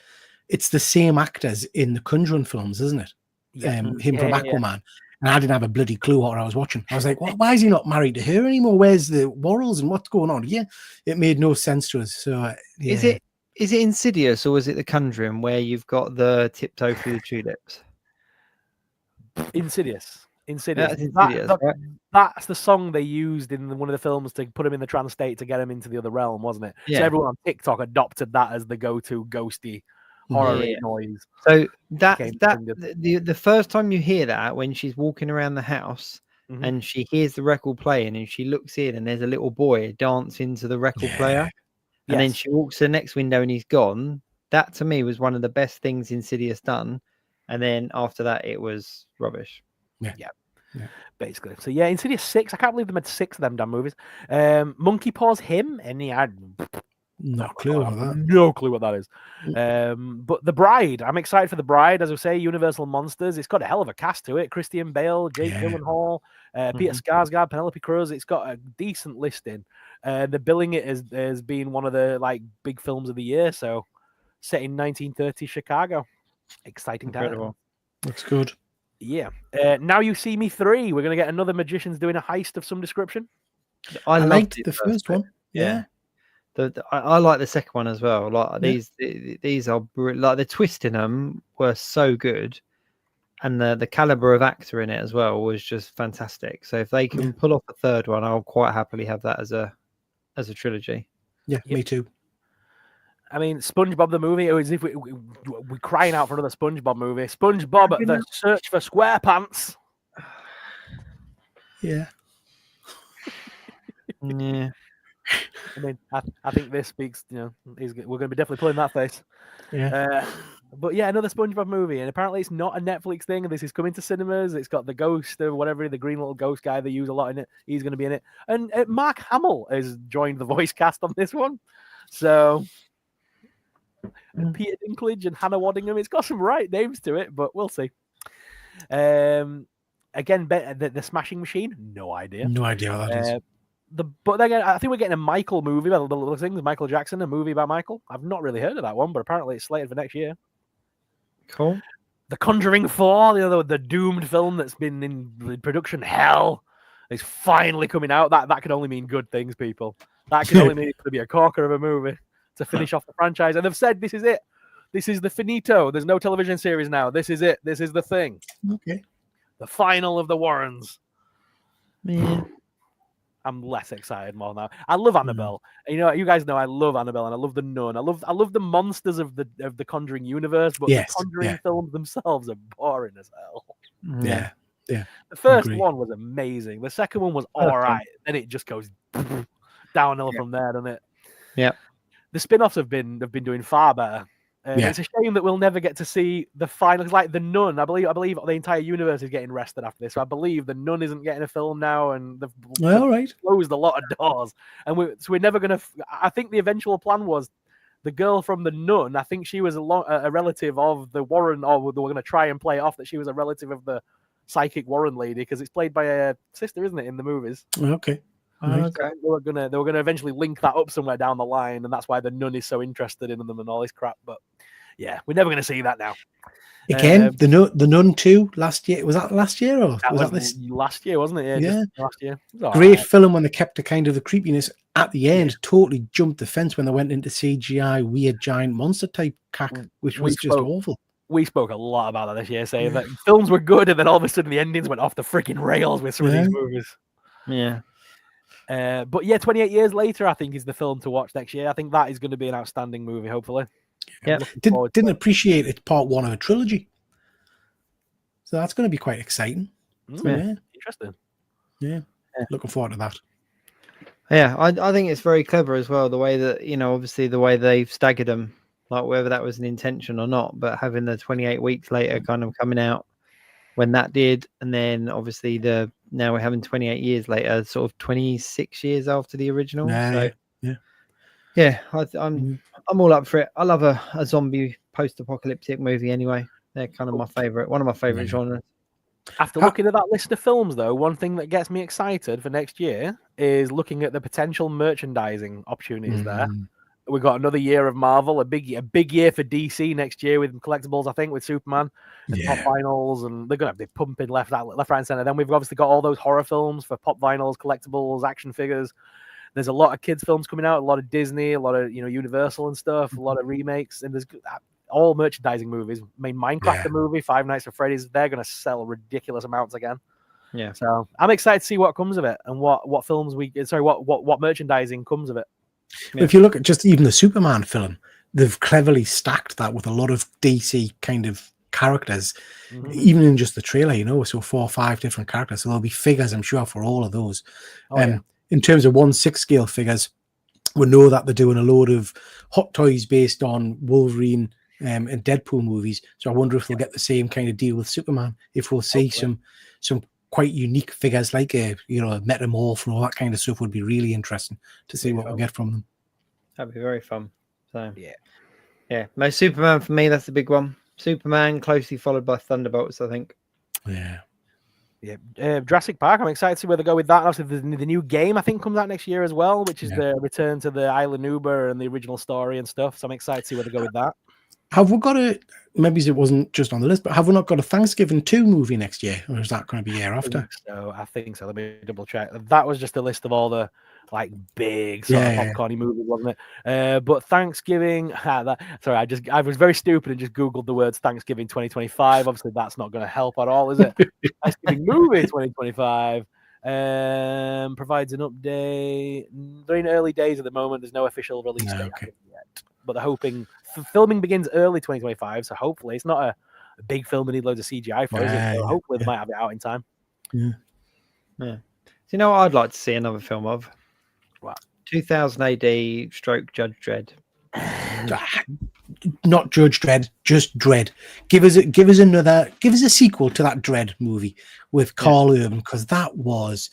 it's the same actors in the Conjuring films, isn't it? him from Yeah. Aquaman. And I didn't have a bloody clue what I was watching. I was like, why is he not married to her anymore? Where's the Worrells and what's going on? Yeah, it made no sense to us. So yeah. Is it Insidious or is it The Conjuring where you've got the tiptoe through the tulips? Insidious. That's Insidious, right? That's the song they used in one of the films to put him in the trance state to get him into the other realm, wasn't it? Yeah. So everyone on TikTok adopted that as the go-to ghosty horror noise. So the first time you hear that, when she's walking around the house and she hears the record playing and she looks in and there's a little boy dancing to the record player, and then she walks to the next window and he's gone. That to me was one of the best things Insidious done. And then after that, it was rubbish. Yeah. Basically. So yeah, Insidious 6. I can't believe they made 6 of them damn movies. Monkey Paws Him, and he had no clue what that. No clue what that is. But The Bride, I'm excited for The Bride. As I say, Universal Monsters. It's got a hell of a cast to it. Christian Bale, Jake Gyllenhaal, Peter Skarsgård, Penelope Cruz. It's got a decent listing. They're billing it as being one of the like big films of the year. So set in 1930 Chicago. Exciting time. Incredible. Looks good. Yeah. Now You See Me 3. We're going to get another magicians doing a heist of some description. I liked the first one. Yeah. I like the second one as well. Like these are like the twist in them were so good, and the caliber of actor in it as well was just fantastic. So if they can pull off the third one, I'll quite happily have that as a trilogy. Yeah, me too. I mean, SpongeBob the movie. It was if we're crying out for another SpongeBob movie. SpongeBob at the Search for SquarePants. Yeah. Yeah. I mean, I think this speaks. We're going to be definitely pulling that face. Yeah. But yeah, another SpongeBob movie, and apparently it's not a Netflix thing. This is coming to cinemas. It's got the ghost or whatever, the green little ghost guy they use a lot in it. He's going to be in it, and Mark Hamill has joined the voice cast on this one. So. Peter Dinklage and Hannah Waddingham. It's got some right names to it, but we'll see. Again, the Smashing Machine. No idea. No idea what that is. But again, I think we're getting a Michael movie about the little things. Michael Jackson, a movie about Michael. I've not really heard of that one, but apparently it's slated for next year. Cool. The Conjuring 4, the doomed film that's been in production hell, is finally coming out. That could only mean good things, people. That could only mean it's going to be a corker of a movie to finish off the franchise. And they've said this is it. This is the finito. There's no television series now. This is it. This is the thing. Okay. The final of the Warrens. Yeah. I'm less excited more now. I love Annabelle. You guys know I love Annabelle and I love the Nun. I love the monsters of the Conjuring universe, but the Conjuring films themselves are boring as hell. Yeah. The first one was amazing. The second one was all right. Then it just goes downhill from there, doesn't it? Yeah. The spin-offs have been doing far better. It's a shame that we'll never get to see the final. Like the Nun, I believe the entire universe is getting rested after this. So I believe the Nun isn't getting a film now, and they've closed a lot of doors. And we're never going to. I think the eventual plan was the girl from the Nun. I think she was a relative of the Warren, or they were going to try and play it off that she was a relative of the psychic Warren lady, because it's played by a sister, isn't it, in the movies? Okay. Okay. They were gonna eventually link that up somewhere down the line, and that's why the Nun is so interested in them and all this crap. But yeah, we're never gonna see that now. Again, the Nun 2 last year. Was that last year or was that this last year? Wasn't it? Yeah. Last year. Great film when they kept the kind of the creepiness at the end. Totally jumped the fence when they went into CGI weird giant monster type cack, which was just awful. We spoke a lot about that this year, saying that films were good, and then all of a sudden the endings went off the freaking rails with some of these movies. Yeah. But yeah, 28 years later, I think is the film to watch next year. I think that is going to be an outstanding movie, hopefully. Yeah. Didn't appreciate it's part one of a trilogy. So that's going to be quite exciting. Interesting. Yeah. Looking forward to that. Yeah, I think it's very clever as well, the way that, obviously the way they've staggered them, like whether that was an intention or not, but having the 28 weeks later kind of coming out when that did, and then obviously now we're having 28 years later, sort of 26 years after the original. I'm all up for it. I love a zombie post-apocalyptic movie anyway. They're kind of one of my favorite genres. After looking at that list of films, though, one thing that gets me excited for next year is looking at the potential merchandising opportunities there. we've got another year of Marvel, a big year for DC next year with Collectables, I think, with Superman and Pop Vinyls, and they're gonna be pumping left, right, and center. Then we've obviously got all those horror films for Pop Vinyls, Collectables, action figures. There's a lot of kids films coming out, a lot of Disney, a lot of Universal and stuff, a lot of remakes, and there's all merchandising movies. I mean, Minecraft the movie, Five Nights at Freddy's, they're gonna sell ridiculous amounts again. Yeah. So I'm excited to see what comes of it and what merchandising comes of it. Yeah. If you look at just even the Superman film, they've cleverly stacked that with a lot of DC kind of characters, even in just the trailer, so 4 or 5 different characters. So there'll be figures, I'm sure, for all of those. In terms of 1/6 scale figures, we know that they're doing a load of hot toys based on Wolverine and Deadpool movies. So I wonder if they'll get the same kind of deal with Superman. If we'll see some quite unique figures like a metamorph and all that kind of stuff, would be really interesting to see what we'll get from them. That'd be very fun. So yeah, most Superman for me, that's the big one. Superman, closely followed by Thunderbolts, I think. Jurassic Park, I'm excited to see where they go with that. And also the new game I think comes out next year as well, which is the return to the Island Uber and the original story and stuff. So I'm excited to see where they go with that. Have we got maybe it wasn't just on the list, but have we not got a Thanksgiving 2 movie next year, or is that going to be year after? I think so. Let me double check. That was just a list of all the big sort of popcorny movies, wasn't it? But Thanksgiving, I was very stupid and just Googled the words Thanksgiving 2025. Obviously, that's not going to help at all, is it? Thanksgiving movie 2025 provides an update. They're in early days at the moment. There's no official release date yet, but they're hoping filming begins early 2025. So hopefully, it's not a big film that need loads of CGI for, is it? So hopefully, they might have it out in time. Yeah. Do you know what I'd like to see another film of? What? 2000 AD stroke Judge Dredd. Not Judge Dredd, just Dredd. Give us a sequel to that Dredd movie with Carl Urban, because that was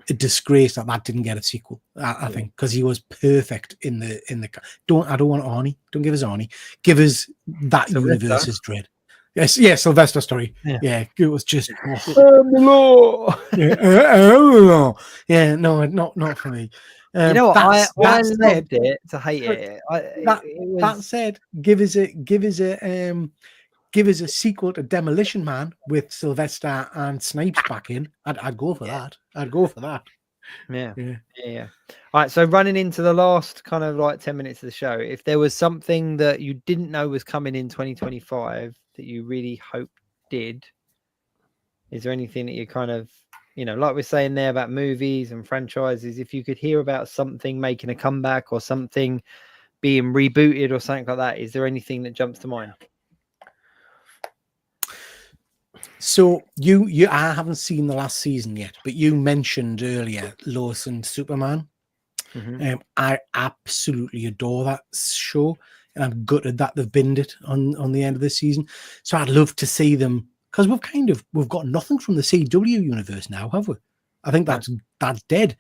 a disgrace that didn't get a sequel. I think because he was perfect in the. I don't want Arnie. Don't give us Arnie. Give us that universe's Dredd. Yes, Sylvester story. Yeah, it was just no, not for me. What? I loved it to hate it. That said, give us a sequel to Demolition Man with Sylvester and Snipes back in. I'd go for that. I'd go for that. Yeah. All right, so running into the last kind of 10 minutes of the show, if there was something that you didn't know was coming in 2025 that you really hoped did, is there anything that you kind of, like we're saying there about movies and franchises, if you could hear about something making a comeback or something being rebooted or something like that, is there anything that jumps to mind? So I haven't seen the last season yet, but you mentioned earlier Lois and Superman. I absolutely adore that show, and I'm gutted that they've binned it on the end of this season. So I'd love to see them, because we've got nothing from the CW universe now, have we? I think that's dead.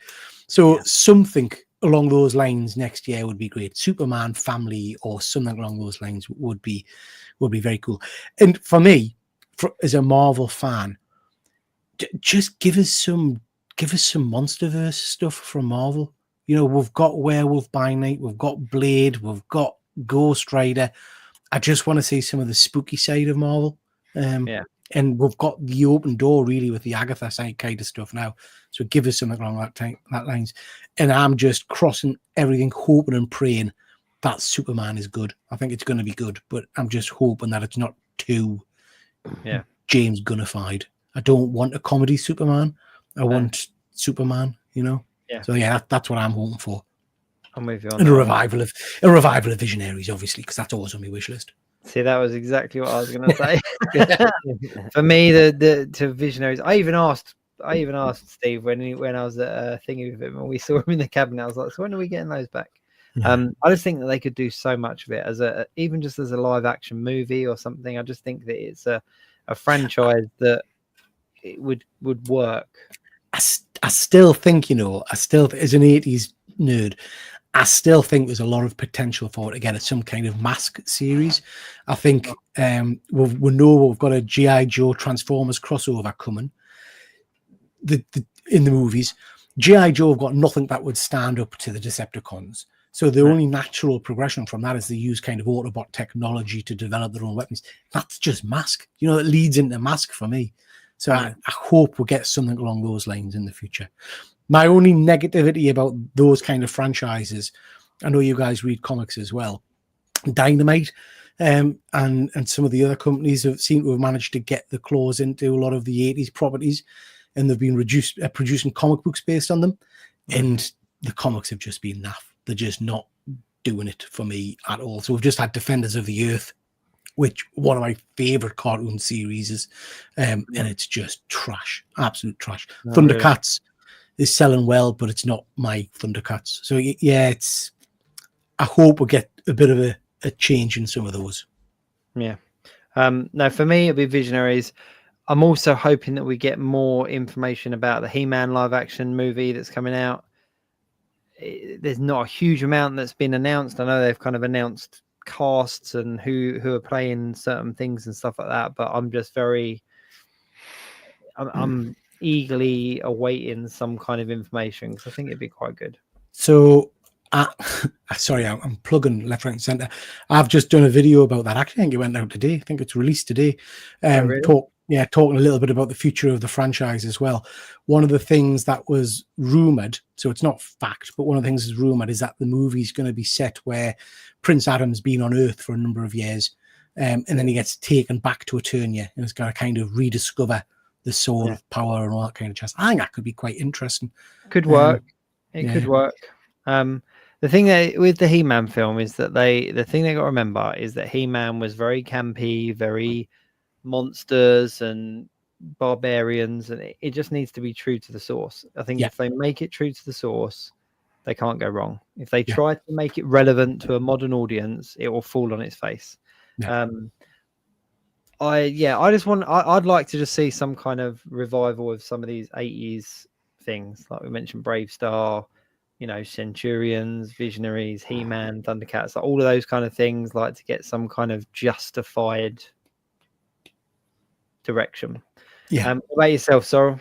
So something along those lines next year would be great. Superman family or something along those lines would be very cool. And for me, as a Marvel fan, just give us some MonsterVerse stuff from Marvel. We've got Werewolf by Night, we've got Blade, we've got Ghost Rider. I just want to see some of the spooky side of Marvel. And we've got the open door really with the Agatha side kind of stuff now. So give us something along that lines. And I'm just crossing everything, hoping and praying that Superman is good. I think it's going to be good, but I'm just hoping that it's not too James Gunnified. I don't want a comedy Superman. I want Superman, So that's what I'm hoping for. I'm with you on and that. a revival of Visionaries, obviously, because that's always on my wish list. See, that was exactly what I was going to say. For me, to Visionaries, I even asked Steve when I was at thingy with him and we saw him in the cabinet. I was like, so when are we getting those back? I just think that they could do so much of it as even just as a live action movie or something. I just think that it's a franchise that it would work. I still think, as an 80s nerd, I still think there's a lot of potential for it to get some kind of mask series. I think we know we've got a G.I. Joe Transformers crossover coming. In the movies, G.I. Joe have got nothing that would stand up to the Decepticons. So the only natural progression from that is they use kind of Autobot technology to develop their own weapons. That's just Mask. You know, it leads into Mask for me. So I hope we'll get something along those lines in the future. My only negativity about those kind of franchises, I know you guys read comics as well, Dynamite and some of the other companies have seemed to have managed to get the claws into a lot of the 80s properties, and they've been producing comic books based on them. And the comics have just been naff. They're just not doing it for me at all. So we've just had Defenders of the Earth, which one of my favorite cartoon series is, and it's just trash, absolute trash. Oh, Thundercats is selling well, but it's not my Thundercats. So yeah, I hope we'll get a bit of a change in some of those. Yeah. No, for me, it'll be Visionaries. I'm also hoping that we get more information about the He-Man live action movie that's coming out. There's not a huge amount that's been announced. I know they've kind of announced casts and who are playing certain things and stuff like that, but I'm just I'm eagerly awaiting some kind of information because I think it'd be quite good. So sorry, I'm plugging left, right, and center. I've just done a video about that. Actually, I think it went out today. I think it's released today. Really? Talking a little bit about the future of the franchise as well. One of the things that was rumored, so it's not fact, but one of the things is rumored is that the movie's going to be set where Prince Adam's been on Earth for a number of years, and then he gets taken back to Eternia and has got to kind of rediscover the soul of power and all that kind of jazz. I think that could be quite interesting. Could work. It could work. The thing that with the He-Man film is that the thing they got to remember is that He-Man was very campy, very monsters and barbarians, and it just needs to be true to the source. I think if they make it true to the source, they can't go wrong. If they try to make it relevant to a modern audience, it will fall on its face. I'd like to just see some kind of revival of some of these 80s things, like we mentioned, Brave Star, you know, Centurions, Visionaries, He-Man, Thundercats, like all of those kind of things, like to get some kind of justified direction. What about yourself, Sorrel?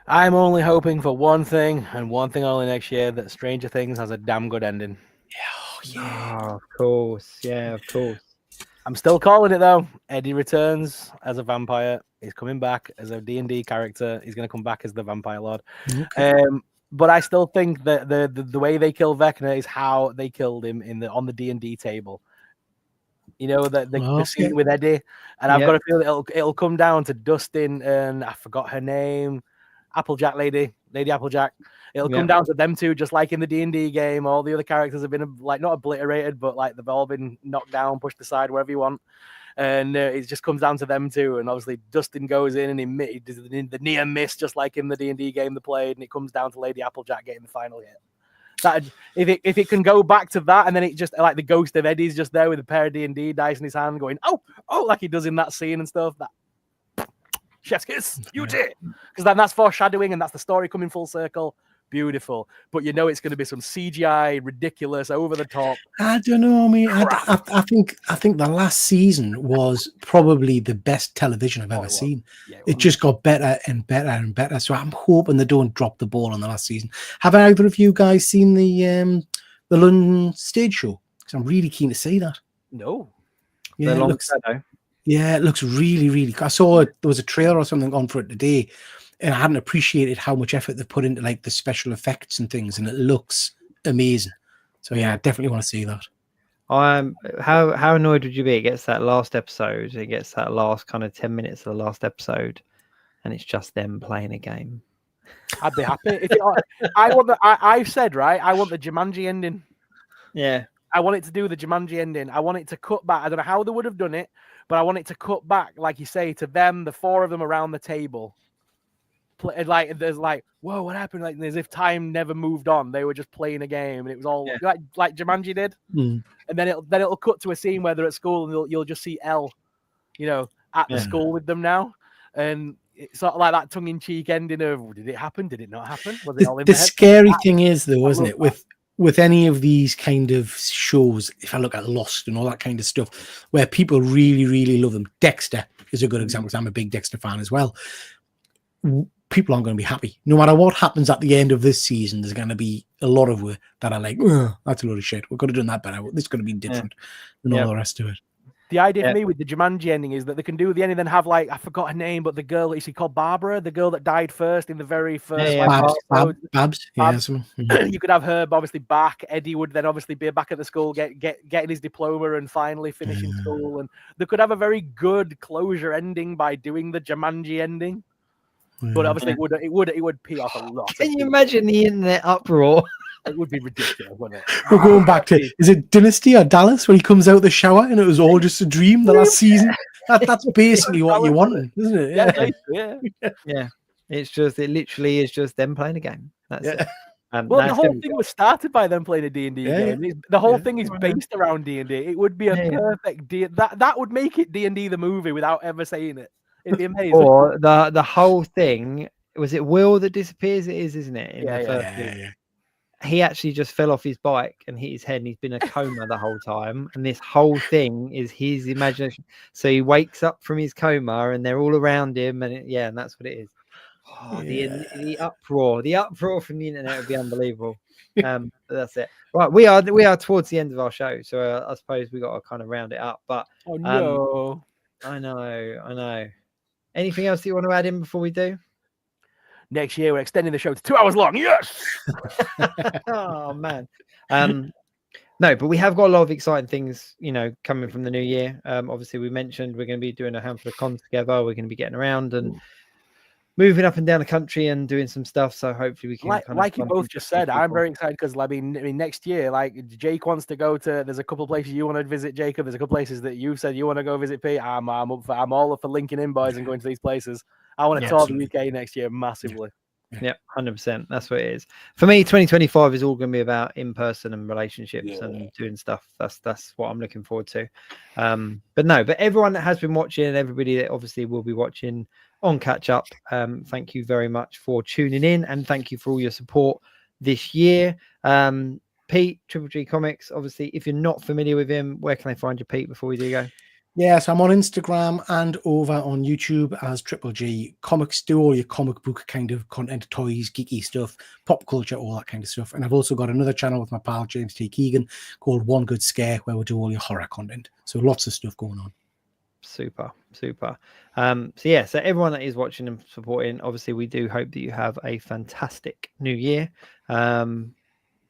I'm only hoping for one thing and one thing only next year, that Stranger Things has a damn good ending. Of course. Yeah, of course. I'm still calling it though. Eddie returns as a vampire. He's coming back as a D&D character. He's going to come back as the Vampire Lord. But I still think that the way they kill Vecna is how they killed him on the D&D table. You know, the scene with Eddie, and I've got to feel it'll come down to Dustin and I forgot her name, Lady Applejack. It'll come down to them two, just like in the D&D game. All the other characters have been like not obliterated, but like they've all been knocked down, pushed aside, wherever you want. And it just comes down to them two. And obviously Dustin goes in and he does the near miss, just like in the D&D game they played. And it comes down to Lady Applejack getting the final hit. That if it can go back to that, and then it just like the ghost of Eddie's just there with a pair of D&D dice in his hand, going oh, like he does in that scene and stuff. That chef's kiss, you did, because then that's foreshadowing and that's the story coming full circle. Beautiful, but you know it's going to be some CGI, ridiculous, over the top. I don't know. I mean, I think the last season was probably the best television I've ever seen. Yeah, it just got better and better and better. So I'm hoping they don't drop the ball on the last season. Have either of you guys seen the London stage show? Because I'm really keen to see that. No. Yeah, it looks really, really cool. I saw there was a trailer or something on for it today, and I hadn't appreciated how much effort they've put into like the special effects and things, and it looks amazing. So yeah, I definitely want to see that. How annoyed would you be? It gets that last episode, it gets that last kind of 10 minutes of the last episode, and it's just them playing a game. I'd be happy. I've said, right, I want the Jumanji ending. Yeah. I want it to do the Jumanji ending. I want it to cut back. I don't know how they would have done it, but I want it to cut back, like you say, to them, the four of them around the table. Like there's like, whoa, what happened? Like as if time never moved on. They were just playing a game, and it was all like Jumanji did. And then it'll cut to a scene where they're at school, and you'll just see Elle, you know, at the school with them now, and it's sort of like that tongue-in-cheek ending of, did it happen? Did it not happen? Was it all in the scary thing is though, isn't it, with any of these kind of shows, if I look at Lost and all that kind of stuff, where people really, really love them. Dexter is a good example, because I'm a big Dexter fan as well. people aren't going to be happy. No matter what happens at the end of this season, there's going to be a lot of it that are like, that's a load of shit. We could have done that better. This is going to be different than all the rest of it. The idea for me with the Jumanji ending is that they can do the ending, then have like, I forgot her name, but the girl, is she called Barbara? The girl that died first in the very first. Babs. Yeah, you could have her obviously back. Eddie would then obviously be back at the school, getting his diploma and finally finishing school. And they could have a very good closure ending by doing the Jumanji ending. But obviously it would pee off a lot. Can you imagine the internet uproar? It would be ridiculous, wouldn't it? We're going back to, is it Dynasty or Dallas when he comes out of the shower and it was all just a dream the last season? That's basically what you want, isn't it? Yeah. It literally is just them playing a game. That's it. Well, the whole thing was started by them playing a D&D game. The whole thing is based around D&D. It would be a perfect that would make it D&D the movie without ever saying it. It'd be amazing. Or the whole thing, was it Will that disappears? It is, isn't it? Yeah. He actually just fell off his bike and hit his head, and he's been in a coma the whole time. And this whole thing is his imagination. So he wakes up from his coma, and they're all around him, and and that's what it is. Oh, the uproar from the internet would be unbelievable. That's it. Right, we are towards the end of our show, so I suppose we got to kind of round it up. But I know. Anything else that you want to add in before we do? Next year, we're extending the show to 2 hours long. Yes. Oh man. No, but we have got a lot of exciting things, coming from the new year. Obviously, we mentioned we're going to be doing a handful of cons together. We're going to be getting around and moving up and down the country and doing some stuff. So hopefully we can like you both just said. I'm very excited because I mean next year, like Jake wants to go to. There's a couple of places you want to visit, Jacob. There's a couple of places that you said you want to go visit, Pete. I'm all up for linking in, boys, and going to these places. I want to tour the UK next year massively. Yeah, 100%. That's what it is. For me, 2025 is all going to be about in-person and relationships and doing stuff. That's what I'm looking forward to. But everyone that has been watching and everybody that obviously will be watching on Catch Up, thank you very much for tuning in, and thank you for all your support this year. Pete, Triple G Comics, obviously, if you're not familiar with him, where can they find you, Pete, before we do go? Yes, I'm on Instagram and over on YouTube as Triple G Comics. Do all your comic book kind of content, toys, geeky stuff, pop culture, all that kind of stuff. And I've also got another channel with my pal James T. Keegan called One Good Scare, where we do all your horror content. So lots of stuff going on. Super. So everyone that is watching and supporting, obviously, we do hope that you have a fantastic new year.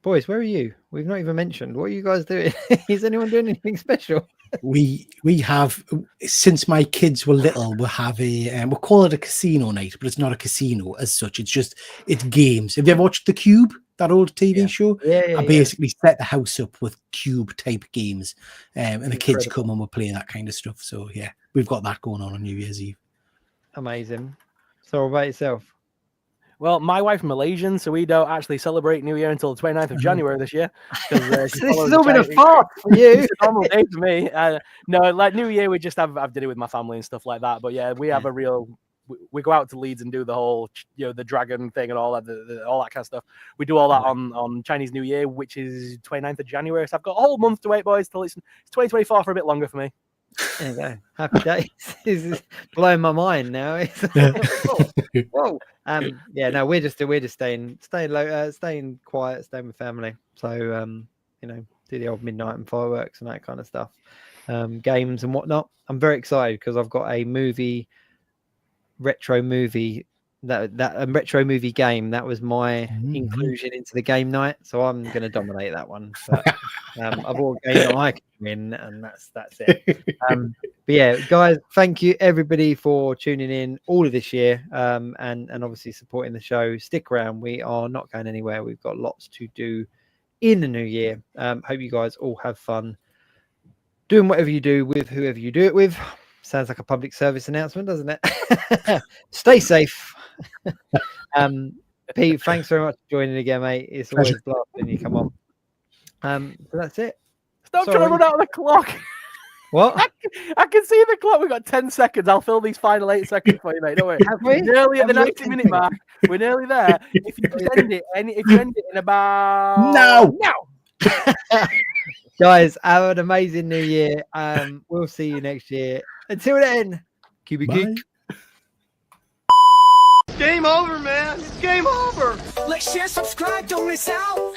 Boys, where are you? We've not even mentioned. What are you guys doing? Is anyone doing anything special? We have, since my kids were little, we'll have we'll call it a casino night, but it's not a casino as such. It's games. Have you ever watched The Cube, that old TV show? I basically set the house up with cube type games, and the kids come and we'll play that kind of stuff. So yeah, we've got that going on New Year's Eve. Amazing. So what about yourself? Well, my wife's Malaysian, so we don't actually celebrate New Year until the 29th of January this year. This has all been a fast for you. It's a normal day for me. No, like New Year, we just have dinner with my family and stuff like that. But yeah, we have a real. We go out to Leeds and do the whole, the dragon thing and all that, all that kind of stuff. We do all that on Chinese New Year, which is 29th of January. So I've got a whole month to wait, boys, till it's 2024 for a bit longer for me. There you go. Happy days. This is blowing my mind now. Whoa. No, we're just staying low, staying quiet, staying with family. So do the old midnight and fireworks and that kind of stuff. Games and whatnot. I'm very excited because I've got a retro movie game that was my inclusion into the game night, so I'm going to dominate that one. But I've bought a game that I can win, and that's it. But yeah, guys, thank you everybody for tuning in all of this year, and obviously supporting the show. Stick around, we are not going anywhere. We've got lots to do in the new year. Hope you guys all have fun doing whatever you do with whoever you do it with. Sounds like a public service announcement, doesn't it? Stay safe. Pete, thanks very much for joining again, mate. It's always a blast when you come on. So that's it. Stop trying to run out of the clock. What? I can see the clock. We've got 10 seconds. I'll fill these final 8 seconds for you, mate. Don't worry. We're nearly at the 90-minute mark. We're nearly there. If you end it, in about no. Guys, have an amazing new year. We'll see you next year. Until then, keep it geek. game over, man. It's game over. Like, share, subscribe, don't miss out.